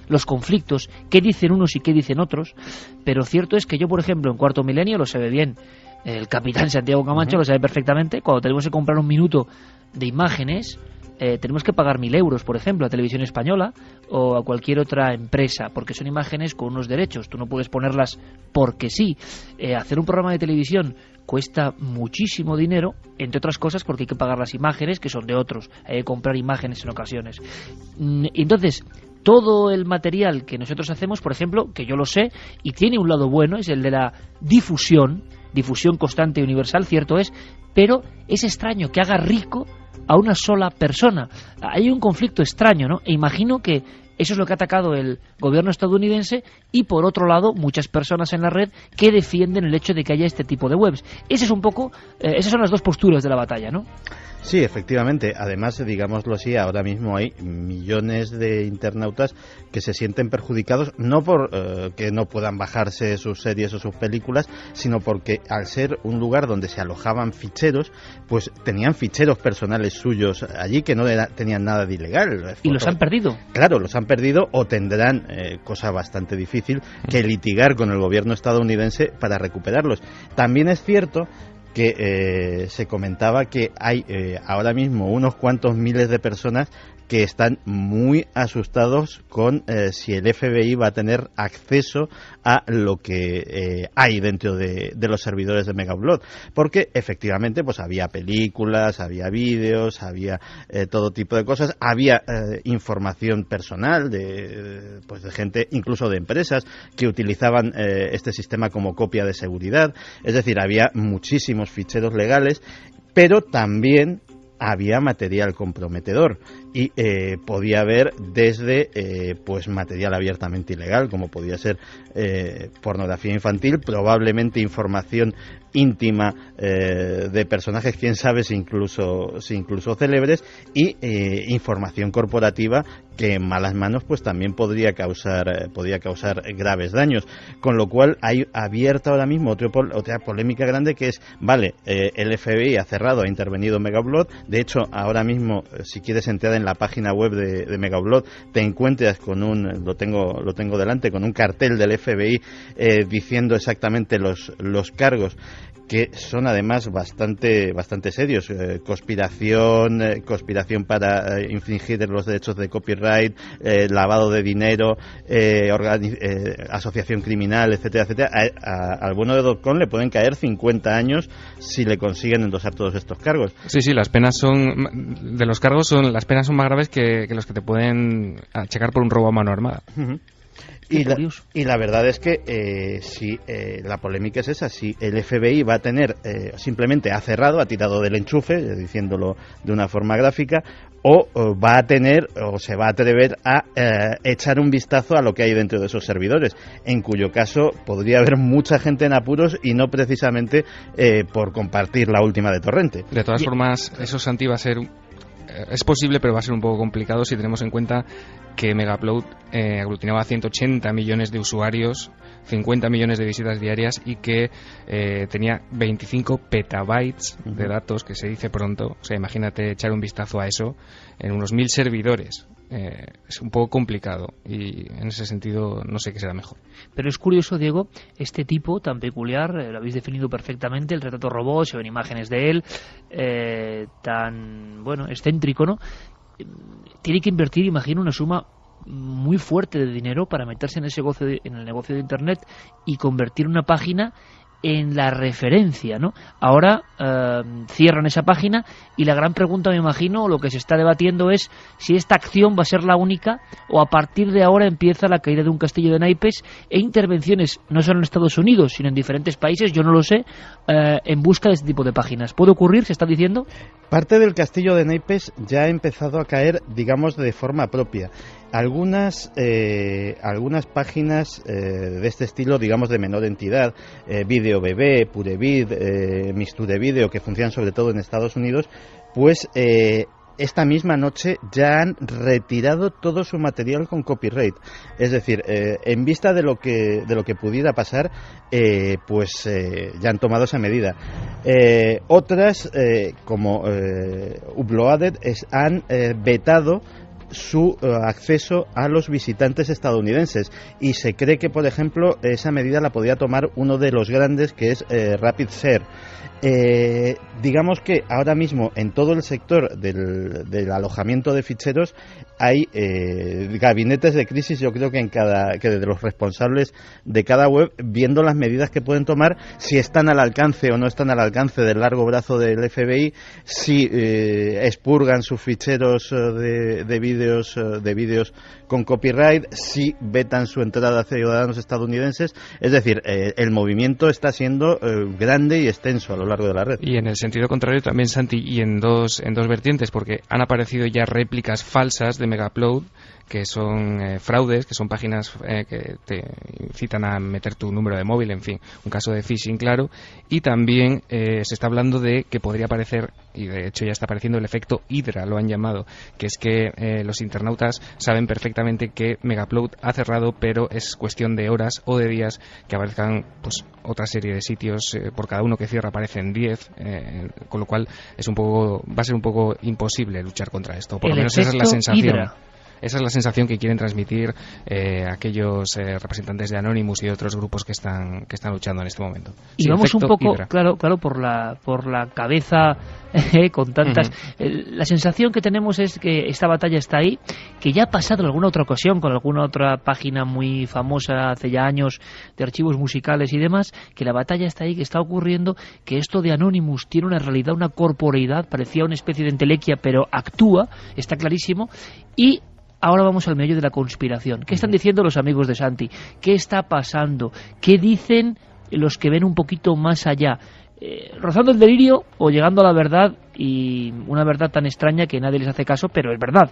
los conflictos, qué dicen unos y qué dicen otros. Pero cierto es que yo, por ejemplo, en Cuarto Milenio, lo sabe bien el capitán Santiago Camacho, lo sabe perfectamente, cuando tenemos que comprar un minuto de imágenes, tenemos que pagar 1.000 euros, por ejemplo, a Televisión Española o a cualquier otra empresa, porque son imágenes con unos derechos, tú no puedes ponerlas porque sí. Hacer un programa de televisión cuesta muchísimo dinero, entre otras cosas porque hay que pagar las imágenes que son de otros, hay que comprar imágenes en ocasiones. Entonces, todo el material que nosotros hacemos, por ejemplo, que yo lo sé, y tiene un lado bueno, es el de la difusión constante y universal, cierto es, pero es extraño que haga rico a una sola persona. Hay un conflicto extraño, ¿no? E imagino que eso es lo que ha atacado el gobierno estadounidense y, por otro lado, muchas personas en la red que defienden el hecho de que haya este tipo de webs. Ese es un poco, esas son las dos posturas de la batalla, ¿no? Sí, efectivamente. Además, digámoslo así, ahora mismo hay millones de internautas que se sienten perjudicados, no por que no puedan bajarse sus series o sus películas, sino porque al ser un lugar donde se alojaban ficheros, pues tenían ficheros personales suyos allí que no tenían nada de ilegal. ¿Y los han perdido? Claro, los han perdido o tendrán, cosa bastante difícil, que litigar con el gobierno estadounidense para recuperarlos. También es cierto que se comentaba que hay ahora mismo unos cuantos miles de personas que están muy asustados con si el FBI va a tener acceso a lo que hay dentro de los servidores de Megaupload, porque efectivamente pues había películas, había vídeos, había todo tipo de cosas, había información personal de gente, incluso de empresas que utilizaban este sistema como copia de seguridad. Es decir, había muchísimos ficheros legales, pero también había material comprometedor y podía haber desde pues material abiertamente ilegal, como podía ser pornografía infantil, probablemente información íntima de personajes, quién sabe si incluso célebres, y información corporativa que en malas manos pues también podría causar graves daños, con lo cual hay abierta ahora mismo otra polémica grande, que es, vale, el FBI ha cerrado, ha intervenido Megaupload. De hecho, ahora mismo, si quieres entrar en la página web de Megaupload, te encuentras con lo tengo delante, con un cartel del FBI diciendo exactamente los cargos, que son además bastante asociación, conspiración para infringir los derechos de copyright, lavado de dinero, asociación criminal, etcétera, etcétera. Al bueno de .com le pueden caer 50 años si le consiguen endosar todos estos cargos. Sí, las penas las penas son más graves que los que te pueden achacar por un robo a mano armada. Uh-huh. Y la verdad es que si la polémica es esa, si el FBI va a tener, simplemente ha cerrado, ha tirado del enchufe, diciéndolo de una forma gráfica, o va a tener, o se va a atrever a echar un vistazo a lo que hay dentro de esos servidores, en cuyo caso podría haber mucha gente en apuros, y no precisamente por compartir la última de torrente. De todas formas, eso, Santi, va a ser... Es posible, pero va a ser un poco complicado si tenemos en cuenta que Megaupload aglutinaba 180 millones de usuarios, 50 millones de visitas diarias, y que tenía 25 petabytes de datos, que se dice pronto. O sea, imagínate echar un vistazo a eso en unos 1000 servidores. Es un poco complicado, y en ese sentido no sé qué será mejor. Pero es curioso, Diego, este tipo tan peculiar, lo habéis definido perfectamente, el retrato robot, se ven imágenes de él, tan, bueno, excéntrico, ¿no? Tiene que invertir, imagino, una suma muy fuerte de dinero para meterse en en el negocio de Internet y convertir una página en la referencia, ¿no? Ahora cierran esa página, y la gran pregunta, me imagino, lo que se está debatiendo es si esta acción va a ser la única, o a partir de ahora empieza la caída de un castillo de naipes e intervenciones no solo en Estados Unidos, sino en diferentes países, yo no lo sé, en busca de este tipo de páginas. ¿Puede ocurrir, se está diciendo? Parte del castillo de naipes ya ha empezado a caer, digamos, de forma propia. Algunas páginas de este estilo, digamos, de menor entidad, Video BB, Purevid, Mixture Video, que funcionan sobre todo en Estados Unidos, pues esta misma noche ya han retirado todo su material con copyright. Es decir, en vista de lo que pudiera pasar, pues ya han tomado esa medida. Otras, como Uploaded, han vetado su acceso a los visitantes estadounidenses, y se cree que, por ejemplo, esa medida la podría tomar uno de los grandes, que es RapidShare. Digamos que ahora mismo en todo el sector del alojamiento de ficheros hay gabinetes de crisis, yo creo que de los responsables de cada web, viendo las medidas que pueden tomar, si están al alcance o no están al alcance del largo brazo del FBI, si expurgan sus ficheros de vídeos con copyright, si vetan su entrada a ciudadanos estadounidenses. Es decir, el movimiento está siendo grande y extenso a lo largo de la red. Y en el sentido contrario también, Santi, y en dos vertientes, porque han aparecido ya réplicas falsas de Megaupload, que son fraudes, que son páginas que te incitan a meter tu número de móvil, en fin, un caso de phishing claro. Y también se está hablando de que podría aparecer, y de hecho ya está apareciendo, el efecto Hydra, lo han llamado, que es que los internautas saben perfectamente que Megaupload ha cerrado, pero es cuestión de horas o de días que aparezcan pues otra serie de sitios. Por cada uno que cierra aparecen 10, con lo cual va a ser un poco imposible luchar contra esto. Por lo menos esa es la sensación. Hydra. Esa es la sensación que quieren transmitir aquellos representantes de Anonymous y de otros grupos que están luchando en este momento. Y sí, vamos un poco, Hydra. claro, por la cabeza con tantas. La sensación que tenemos es que esta batalla está ahí, que ya ha pasado en alguna otra ocasión con alguna otra página muy famosa hace ya años de archivos musicales y demás, que la batalla está ahí, que está ocurriendo, que esto de Anonymous tiene una realidad, una corporeidad, parecía una especie de entelequia, pero actúa, está clarísimo. Y ahora vamos al meollo de la conspiración. ¿Qué están diciendo los amigos de Santi? ¿Qué está pasando? ¿Qué dicen los que ven un poquito más allá? rozando el delirio o llegando a la verdad, y una verdad tan extraña que nadie les hace caso, pero es verdad.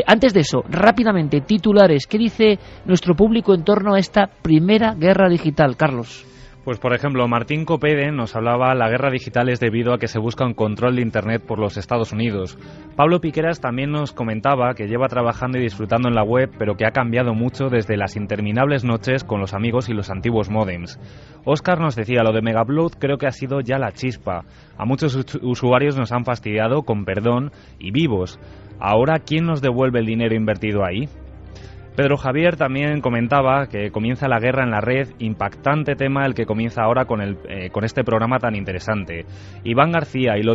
Antes de eso, rápidamente, titulares. ¿Qué dice nuestro público en torno a esta primera guerra digital, Carlos? Pues por ejemplo, Martín Copede nos hablaba: la guerra digital es debido a que se busca un control de Internet por los Estados Unidos. Pablo Piqueras también nos comentaba que lleva trabajando y disfrutando en la web, pero que ha cambiado mucho desde las interminables noches con los amigos y los antiguos módems. Óscar nos decía: lo de Megaupload creo que ha sido ya la chispa. A muchos usuarios nos han fastidiado, con perdón, y vivos. Ahora, ¿quién nos devuelve el dinero invertido ahí? Pedro Javier también comentaba que comienza la guerra en la red, impactante tema el que comienza ahora con este programa tan interesante. Iván García: y lo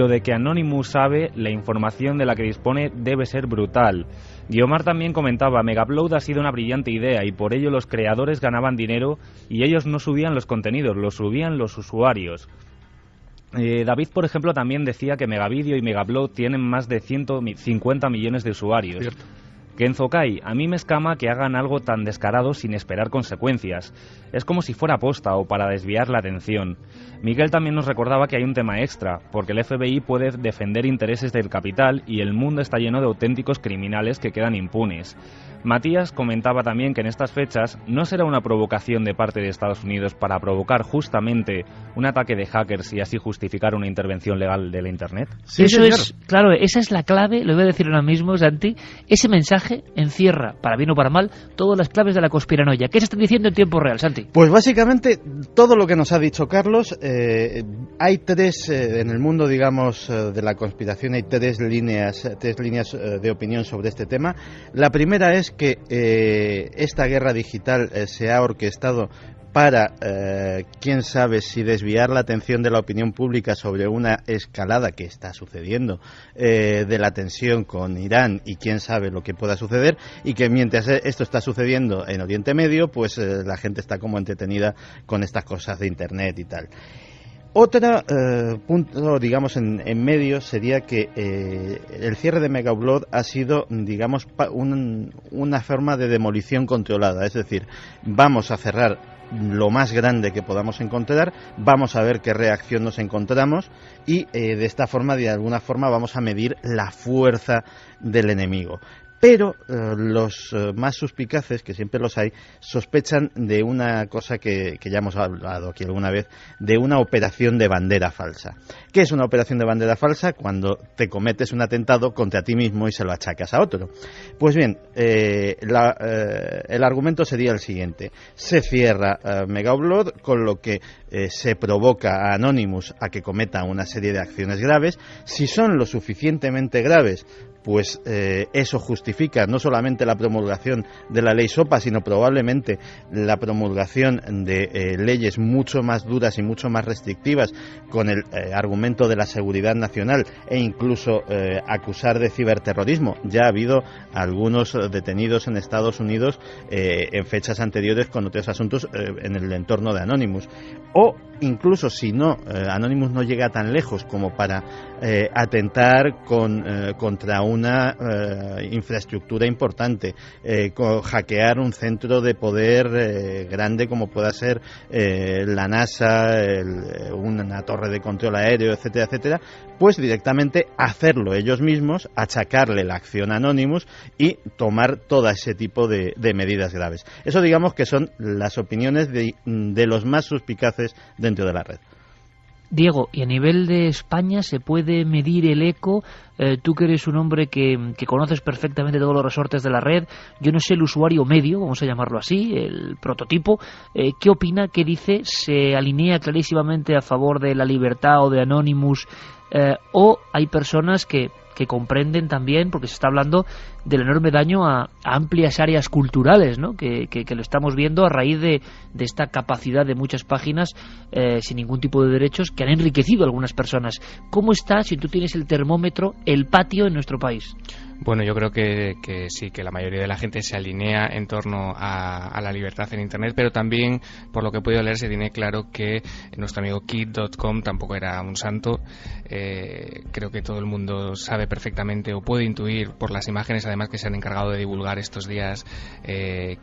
de que Anonymous sabe la información de la que dispone debe ser brutal. Guiomar también comentaba: Megaupload ha sido una brillante idea y por ello los creadores ganaban dinero y ellos no subían los contenidos, los subían los usuarios. David, por ejemplo, también decía que Megavideo y Megaupload tienen más de 150 millones de usuarios. Cierto. Kenzo Kai: a mí me escama que hagan algo tan descarado sin esperar consecuencias. Es como si fuera posta o para desviar la atención. Miguel también nos recordaba que hay un tema extra, porque el FBI puede defender intereses del capital y el mundo está lleno de auténticos criminales que quedan impunes. Matías comentaba también que en estas fechas no será una provocación de parte de Estados Unidos para provocar justamente un ataque de hackers y así justificar una intervención legal de la Internet. Sí, eso es, claro, esa es la clave, lo voy a decir ahora mismo, Santi. Ese mensaje encierra, para bien o para mal, todas las claves de la conspiranoia. ¿Qué se está diciendo en tiempo real, Santi? Pues básicamente todo lo que nos ha dicho Carlos. Hay tres, en el mundo, digamos, de la conspiración, hay tres líneas de opinión sobre este tema. La primera es que esta guerra digital se ha orquestado para, quién sabe si desviar la atención de la opinión pública sobre una escalada que está sucediendo de la tensión con Irán, y quién sabe lo que pueda suceder, y que mientras esto está sucediendo en Oriente Medio, pues la gente está como entretenida con estas cosas de Internet y tal. Otro punto, digamos, en medio sería que el cierre de Megaupload ha sido, digamos, una forma de demolición controlada. Es decir, vamos a cerrar lo más grande que podamos encontrar, vamos a ver qué reacción nos encontramos y de esta forma, de alguna forma, vamos a medir la fuerza del enemigo. Pero los más suspicaces, que siempre los hay, sospechan de una cosa que ya hemos hablado aquí alguna vez, de una operación de bandera falsa. ¿Qué es una operación de bandera falsa? Cuando te cometes un atentado contra ti mismo y se lo achacas a otro. Pues bien, el argumento sería el siguiente: se cierra Megaupload, con lo que se provoca a Anonymous a que cometa una serie de acciones graves. Si son lo suficientemente graves, pues eso justifica no solamente la promulgación de la ley SOPA, sino probablemente la promulgación de leyes mucho más duras y mucho más restrictivas, con el argumento de la seguridad nacional, e incluso acusar de ciberterrorismo. Ya ha habido algunos detenidos en Estados Unidos en fechas anteriores con otros asuntos en el entorno de Anonymous. O incluso, si no, Anonymous no llega tan lejos como para atentar contra una infraestructura importante, hackear un centro de poder grande como pueda ser la NASA, una torre de control aéreo, etcétera, etcétera, pues directamente hacerlo ellos mismos, achacarle la acción a Anonymous y tomar todo ese tipo de medidas graves. Eso, digamos, que son las opiniones de los más suspicaces dentro de la red. Diego, y a nivel de España, ¿se puede medir el eco? Tú que eres un hombre que conoces perfectamente todos los resortes de la red, yo no sé el usuario medio, vamos a llamarlo así, el prototipo, ¿qué opina, qué dice? ¿Se alinea clarísimamente a favor de la libertad o de Anonymous? ¿O hay personas que comprenden también, porque se está hablando del enorme daño a amplias áreas culturales, ¿no? que lo estamos viendo a raíz de esta capacidad de muchas páginas sin ningún tipo de derechos que han enriquecido a algunas personas? ¿Cómo está, si tú tienes el termómetro, el patio en nuestro país? Bueno, yo creo que sí, que la mayoría de la gente se alinea en torno a la libertad en Internet, pero también, por lo que he podido leer, se tiene claro que nuestro amigo Kid.com tampoco era un santo. Creo que todo el mundo sabe perfectamente o puede intuir por las imágenes, además, que se han encargado de divulgar estos días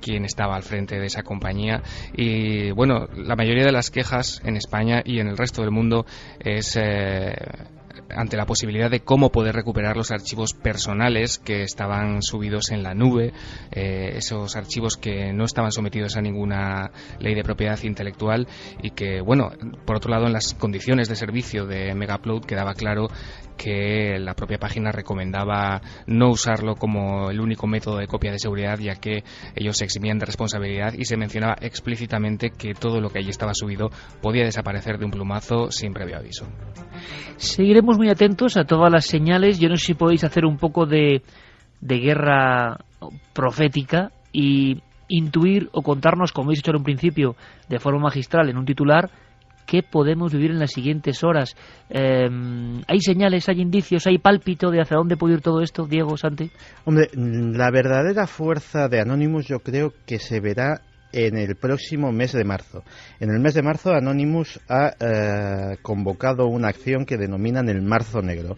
quién estaba al frente de esa compañía. Y bueno, la mayoría de las quejas en España y en el resto del mundo es ante la posibilidad de cómo poder recuperar los archivos personales que estaban subidos en la nube, esos archivos que no estaban sometidos a ninguna ley de propiedad intelectual y que, bueno, por otro lado, en las condiciones de servicio de Megaupload quedaba claro que la propia página recomendaba no usarlo como el único método de copia de seguridad, ya que ellos se eximían de responsabilidad, y se mencionaba explícitamente que todo lo que allí estaba subido podía desaparecer de un plumazo sin previo aviso. Seguiremos muy atentos a todas las señales. Yo no sé si podéis hacer un poco de guerra profética y intuir o contarnos, como habéis hecho en un principio, de forma magistral en un titular, qué podemos vivir en las siguientes horas. ¿Hay señales, hay indicios, hay pálpito de hacia dónde puede ir todo esto, Diego, Santi? Hombre, la verdadera fuerza de Anonymous yo creo que se verá en el próximo mes de marzo. En el mes de marzo Anonymous ha convocado una acción que denominan el Marzo Negro.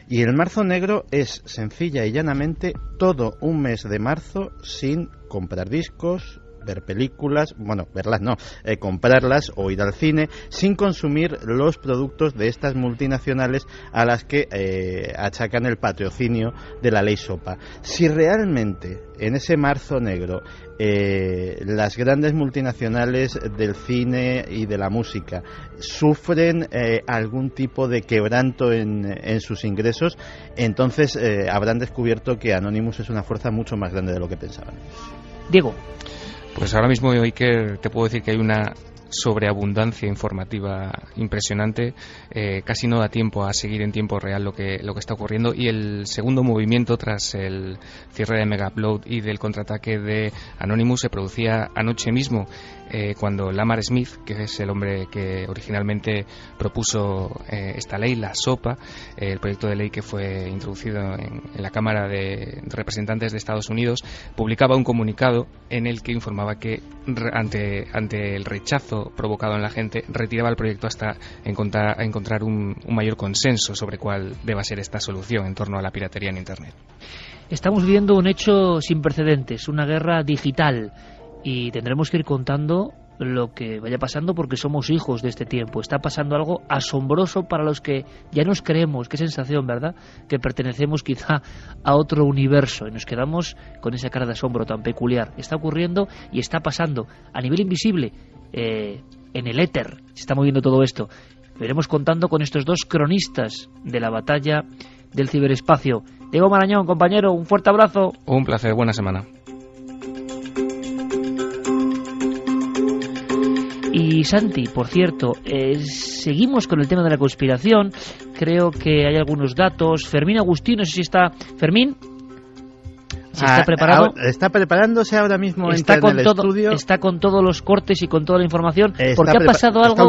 Y el Marzo Negro es sencilla y llanamente todo un mes de marzo sin comprar discos, ver películas, bueno, verlas no, comprarlas o ir al cine, sin consumir los productos de estas multinacionales a las que achacan el patrocinio de la ley SOPA. Si realmente en ese marzo negro las grandes multinacionales del cine y de la música sufren algún tipo de quebranto en sus ingresos, entonces habrán descubierto que Anonymous es una fuerza mucho más grande de lo que pensaban. Diego. Pues ahora mismo, Iker, te puedo decir que hay una sobreabundancia informativa impresionante. Casi no da tiempo a seguir en tiempo real lo que está ocurriendo, y el segundo movimiento tras el cierre de Megaupload y del contraataque de Anonymous se producía anoche mismo, cuando Lamar Smith, que es el hombre que originalmente propuso esta ley, la SOPA, el proyecto de ley que fue introducido en la Cámara de Representantes de Estados Unidos, publicaba un comunicado en el que informaba que ante el rechazo provocado en la gente, retiraba el proyecto hasta encontrar un mayor consenso sobre cuál deba ser esta solución en torno a la piratería en Internet. Estamos viviendo un hecho sin precedentes, una guerra digital, y tendremos que ir contando lo que vaya pasando porque somos hijos de este tiempo. Está pasando algo asombroso para los que ya nos creemos. Qué sensación, ¿verdad? Que pertenecemos quizá a otro universo y nos quedamos con esa cara de asombro tan peculiar. Está ocurriendo y está pasando a nivel invisible, en el éter se está moviendo todo esto. Lo iremos contando con estos dos cronistas de la batalla del ciberespacio. Diego Marañón, compañero, un fuerte abrazo. Un placer, buena semana. Y Santi, por cierto, seguimos con el tema de la conspiración. Creo que hay algunos datos. Fermín Agustín, no sé si está... Fermín, ¿si está preparado? Está preparándose ahora mismo, entra en el estudio. Está con todos los cortes y con toda la información, porque ha pasado algo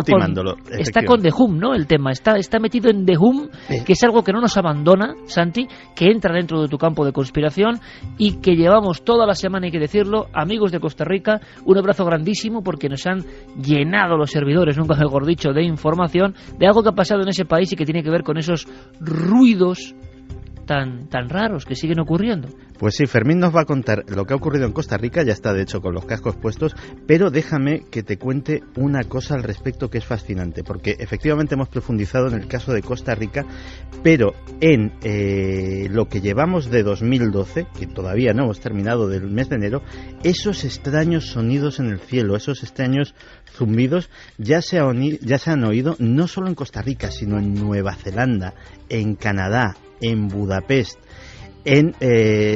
está con The Hum, ¿no? El tema está metido en The Hum, que es algo que no nos abandona, Santi, que entra dentro de tu campo de conspiración y que llevamos toda la semana, hay que decirlo. Amigos de Costa Rica, un abrazo grandísimo, porque nos han llenado los servidores, nunca mejor dicho, de información de algo que ha pasado en ese país y que tiene que ver con esos ruidos tan raros que siguen ocurriendo. Pues sí, Fermín nos va a contar lo que ha ocurrido en Costa Rica, ya está de hecho con los cascos puestos, pero déjame que te cuente una cosa al respecto que es fascinante, porque efectivamente hemos profundizado en el caso de Costa Rica, pero en lo que llevamos de 2012, que todavía no hemos terminado del mes de enero, esos extraños sonidos en el cielo, esos extraños zumbidos ya se han oído no solo en Costa Rica, sino en Nueva Zelanda, en Canadá, en Budapest, en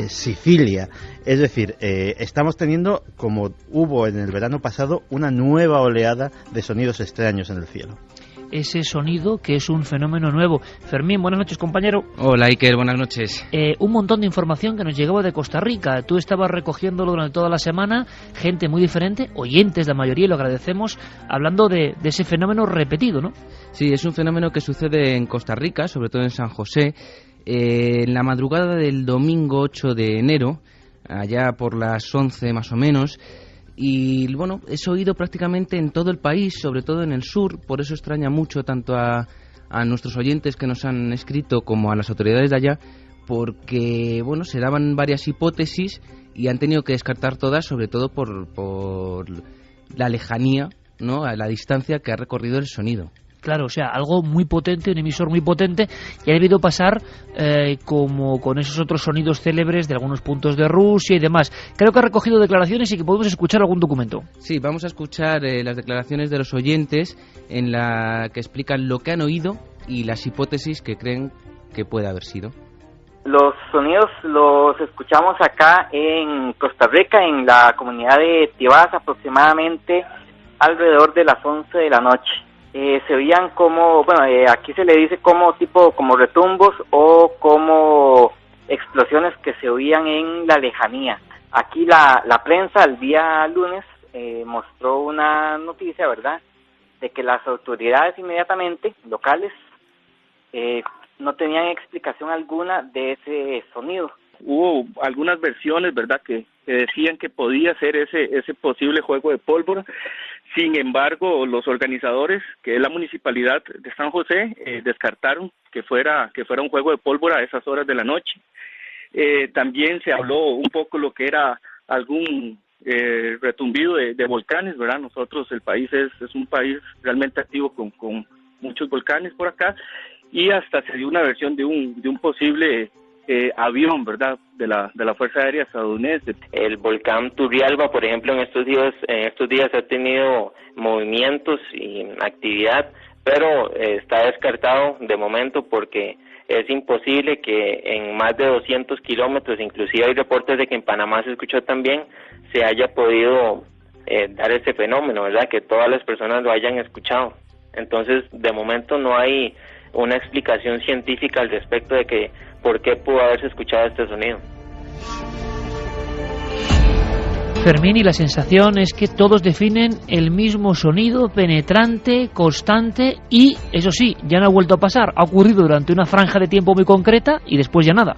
Sicilia. Es decir, estamos teniendo, como hubo en el verano pasado, una nueva oleada de sonidos extraños en el cielo. Ese sonido que es un fenómeno nuevo. Fermín, buenas noches, compañero. Hola, Iker, buenas noches. Un montón de información que nos llegaba de Costa Rica. Tú estabas recogiéndolo durante toda la semana, gente muy diferente, oyentes la mayoría, y lo agradecemos, hablando de ese fenómeno repetido, ¿no? Sí, es un fenómeno que sucede en Costa Rica, sobre todo en San José. En la madrugada del domingo 8 de enero, allá por las 11 más o menos, y bueno, es oído prácticamente en todo el país, sobre todo en el sur, por eso extraña mucho tanto a nuestros oyentes que nos han escrito como a las autoridades de allá, porque bueno, se daban varias hipótesis y han tenido que descartar todas, sobre todo por la lejanía, ¿no?, a la distancia que ha recorrido el sonido. Claro, o sea, algo muy potente, un emisor muy potente, y ha debido pasar como con esos otros sonidos célebres de algunos puntos de Rusia y demás. Creo que ha recogido declaraciones y que podemos escuchar algún documento. Sí, vamos a escuchar las declaraciones de los oyentes en la que explican lo que han oído y las hipótesis que creen que puede haber sido. Los sonidos los escuchamos acá en Costa Rica, en la comunidad de Tibás, aproximadamente alrededor de las 11 de la noche. Se oían como, aquí se le dice como retumbos o como explosiones que se oían en la lejanía. Aquí la prensa el día lunes mostró una noticia, ¿verdad?, de que las autoridades inmediatamente locales no tenían explicación alguna de ese sonido. Hubo algunas versiones, ¿verdad?, que decían que podía ser ese posible juego de pólvora. Sin embargo, los organizadores, que es la municipalidad de San José, descartaron que fuera un juego de pólvora a esas horas de la noche. También se habló un poco lo que era algún retumbido de volcanes, ¿verdad? Nosotros, el país es un país realmente activo con muchos volcanes por acá, y hasta se dio una versión de un posible avión, ¿verdad?, de la Fuerza Aérea estadounidense. El volcán Turrialba, por ejemplo, en estos días ha tenido movimientos y actividad, pero está descartado de momento porque es imposible que en más de 200 kilómetros, inclusive hay reportes de que en Panamá se escuchó también, se haya podido dar ese fenómeno, ¿verdad?, que todas las personas lo hayan escuchado. Entonces, de momento no hay una explicación científica al respecto de que por qué pudo haberse escuchado este sonido. Fermín, y la sensación es que todos definen el mismo sonido penetrante, constante, y eso sí, ya no ha vuelto a pasar. Ha ocurrido durante una franja de tiempo muy concreta y después ya nada.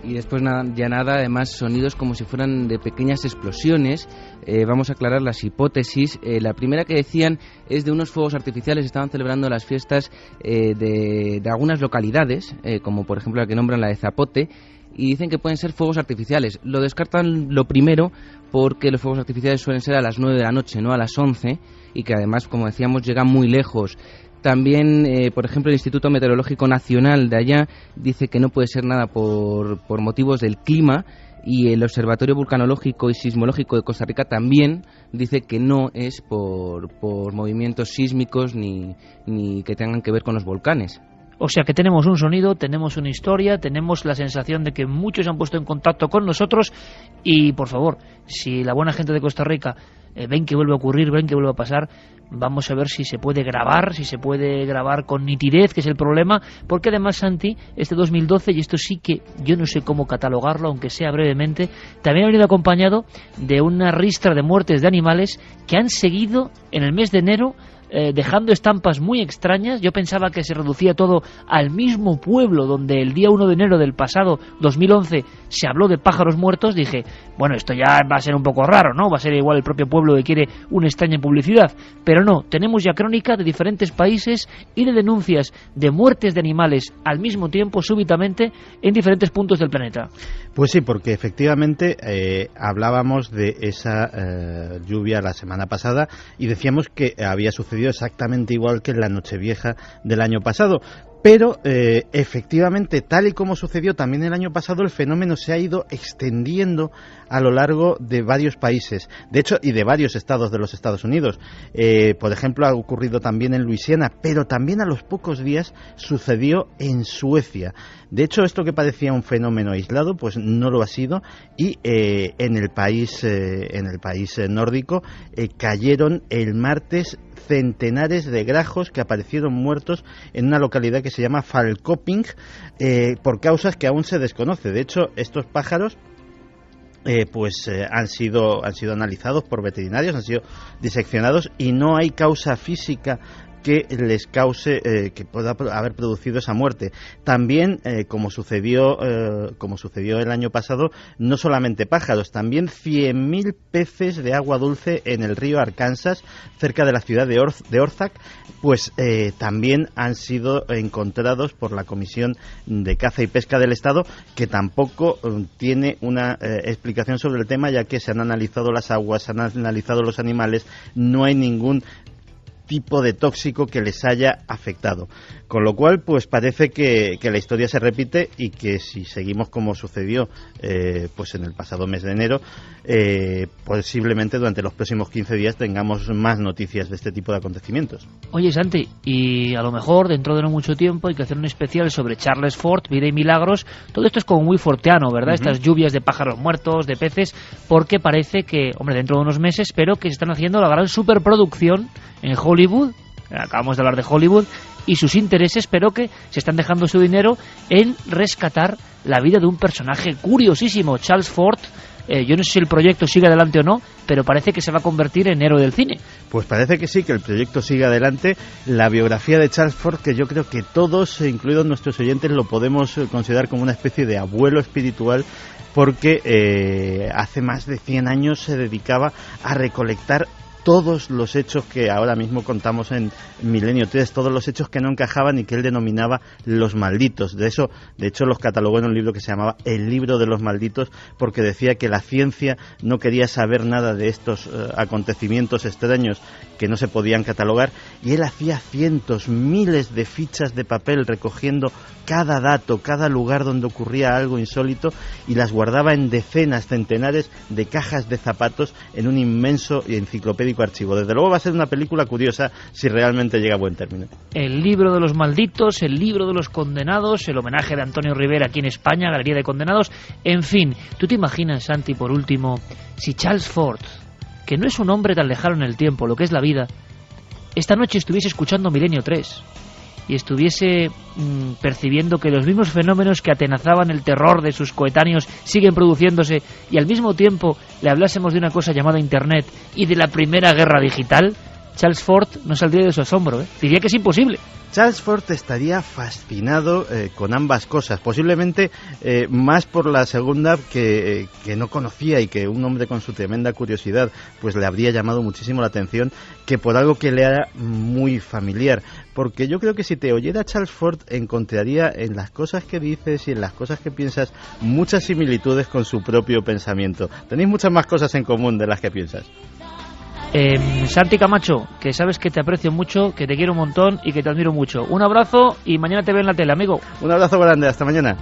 Y después ya nada, además sonidos como si fueran de pequeñas explosiones. Vamos a aclarar las hipótesis. La primera que decían es de unos fuegos artificiales. Estaban celebrando las fiestas de algunas localidades, como por ejemplo la que nombran la de Zapote, y dicen que pueden ser fuegos artificiales. Lo descartan lo primero porque los fuegos artificiales suelen ser a las 9 de la noche, no a las 11, y que además, como decíamos, llegan muy lejos. También, por ejemplo, el Instituto Meteorológico Nacional de allá dice que no puede ser nada por motivos del clima, y el Observatorio Vulcanológico y Sismológico de Costa Rica también dice que no es por movimientos sísmicos ni que tengan que ver con los volcanes. O sea que tenemos un sonido, tenemos una historia, tenemos la sensación de que muchos se han puesto en contacto con nosotros, y por favor, si la buena gente de Costa Rica ven que vuelve a ocurrir, ven que vuelve a pasar, vamos a ver si se puede grabar con nitidez, que es el problema, porque además, Santi, este 2012, y esto sí que yo no sé cómo catalogarlo, aunque sea brevemente, también ha venido acompañado de una ristra de muertes de animales que han seguido en el mes de enero, dejando estampas muy extrañas. Yo pensaba que se reducía todo al mismo pueblo donde el día 1 de enero del pasado 2011 se habló de pájaros muertos. Dije, bueno, esto ya va a ser un poco raro, ¿no? Va a ser igual el propio pueblo que quiere una extraña publicidad. Pero no, tenemos ya crónica de diferentes países y de denuncias de muertes de animales al mismo tiempo, súbitamente, en diferentes puntos del planeta. Pues sí, porque efectivamente hablábamos de esa lluvia la semana pasada y decíamos que había sucedido exactamente igual que en la Nochevieja del año pasado. Pero efectivamente, tal y como sucedió también el año pasado, el fenómeno se ha ido extendiendo a lo largo de varios países, de hecho, y de varios estados de los Estados Unidos. Por ejemplo, ha ocurrido también en Luisiana, pero también a los pocos días sucedió en Suecia. De hecho, esto que parecía un fenómeno aislado, pues no lo ha sido, y en el país nórdico cayeron el martes centenares de grajos que aparecieron muertos en una localidad que se llama Falköping, por causas que aún se desconoce. De hecho, estos pájaros han sido analizados por veterinarios, han sido diseccionados, y no hay causa física que les cause, que pueda haber producido esa muerte. También, como sucedió el año pasado, no solamente pájaros, también 100.000 peces de agua dulce en el río Arkansas, cerca de la ciudad de Orzac, pues también han sido encontrados por la Comisión de Caza y Pesca del Estado, que tampoco tiene una explicación sobre el tema, ya que se han analizado las aguas, se han analizado los animales, no hay ningún tipo de tóxico que les haya afectado, con lo cual pues parece que la historia se repite y que si seguimos como sucedió pues en el pasado mes de enero, posiblemente durante los próximos 15 días tengamos más noticias de este tipo de acontecimientos. Oye, Santi, y a lo mejor dentro de no mucho tiempo hay que hacer un especial sobre Charles Fort, vida y milagros. Todo esto es como muy forteano, ¿verdad? Estas lluvias de pájaros muertos, de peces, porque parece que, hombre, dentro de unos meses, pero que se están haciendo la gran superproducción en Hollywood. Acabamos de hablar de Hollywood y sus intereses, pero que se están dejando su dinero en rescatar la vida de un personaje curiosísimo, Charles Fort. Yo no sé si el proyecto sigue adelante o no, pero parece que se va a convertir en héroe del cine. Pues parece que sí, que el proyecto sigue adelante. La biografía de Charles Fort, que yo creo que todos, incluidos nuestros oyentes, lo podemos considerar como una especie de abuelo espiritual, porque hace más de 100 años se dedicaba a recolectar todos los hechos que ahora mismo contamos en Milenio 3, todos los hechos que no encajaban y que él denominaba los malditos. De hecho los catalogó en un libro que se llamaba El libro de los malditos, porque decía que la ciencia no quería saber nada de estos acontecimientos extraños que no se podían catalogar, y él hacía cientos, miles de fichas de papel recogiendo cada dato, cada lugar donde ocurría algo insólito, y las guardaba en decenas, centenares de cajas de zapatos en un inmenso y enciclopédico archivo. Desde luego va a ser una película curiosa si realmente llega a buen término. El libro de los malditos, el libro de los condenados, el homenaje de Antonio Rivera aquí en España, Galería de Condenados, en fin. ¿Tú te imaginas, Santi, por último, si Charles Fort, que no es un hombre tan lejano en el tiempo, lo que es la vida, esta noche estuviese escuchando Milenio 3 y estuviese percibiendo que los mismos fenómenos que atenazaban el terror de sus coetáneos siguen produciéndose, y al mismo tiempo le hablásemos de una cosa llamada Internet y de la primera guerra digital? Charles Fort no saldría de su asombro, diría que es imposible. Charles Fort estaría fascinado con ambas cosas, posiblemente más por la segunda, que no conocía y que un hombre con su tremenda curiosidad pues le habría llamado muchísimo la atención, que por algo que le era muy familiar, porque yo creo que si te oyera Charles Fort encontraría en las cosas que dices y en las cosas que piensas muchas similitudes con su propio pensamiento. Tenéis muchas más cosas en común de las que piensas. Santi Camacho, que sabes que te aprecio mucho, que te quiero un montón y que te admiro mucho. Un abrazo y mañana te veo en la tele, amigo. Un abrazo grande, hasta mañana.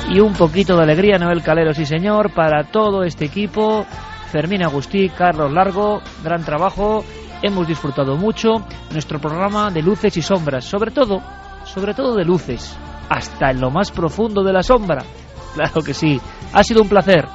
Y un poquito de alegría, Noel Calero, sí señor, para todo este equipo. Fermín Agustí, Carlos Largo, gran trabajo. Hemos disfrutado mucho nuestro programa de luces y sombras, sobre todo de luces, hasta en lo más profundo de la sombra. Claro que sí, ha sido un placer.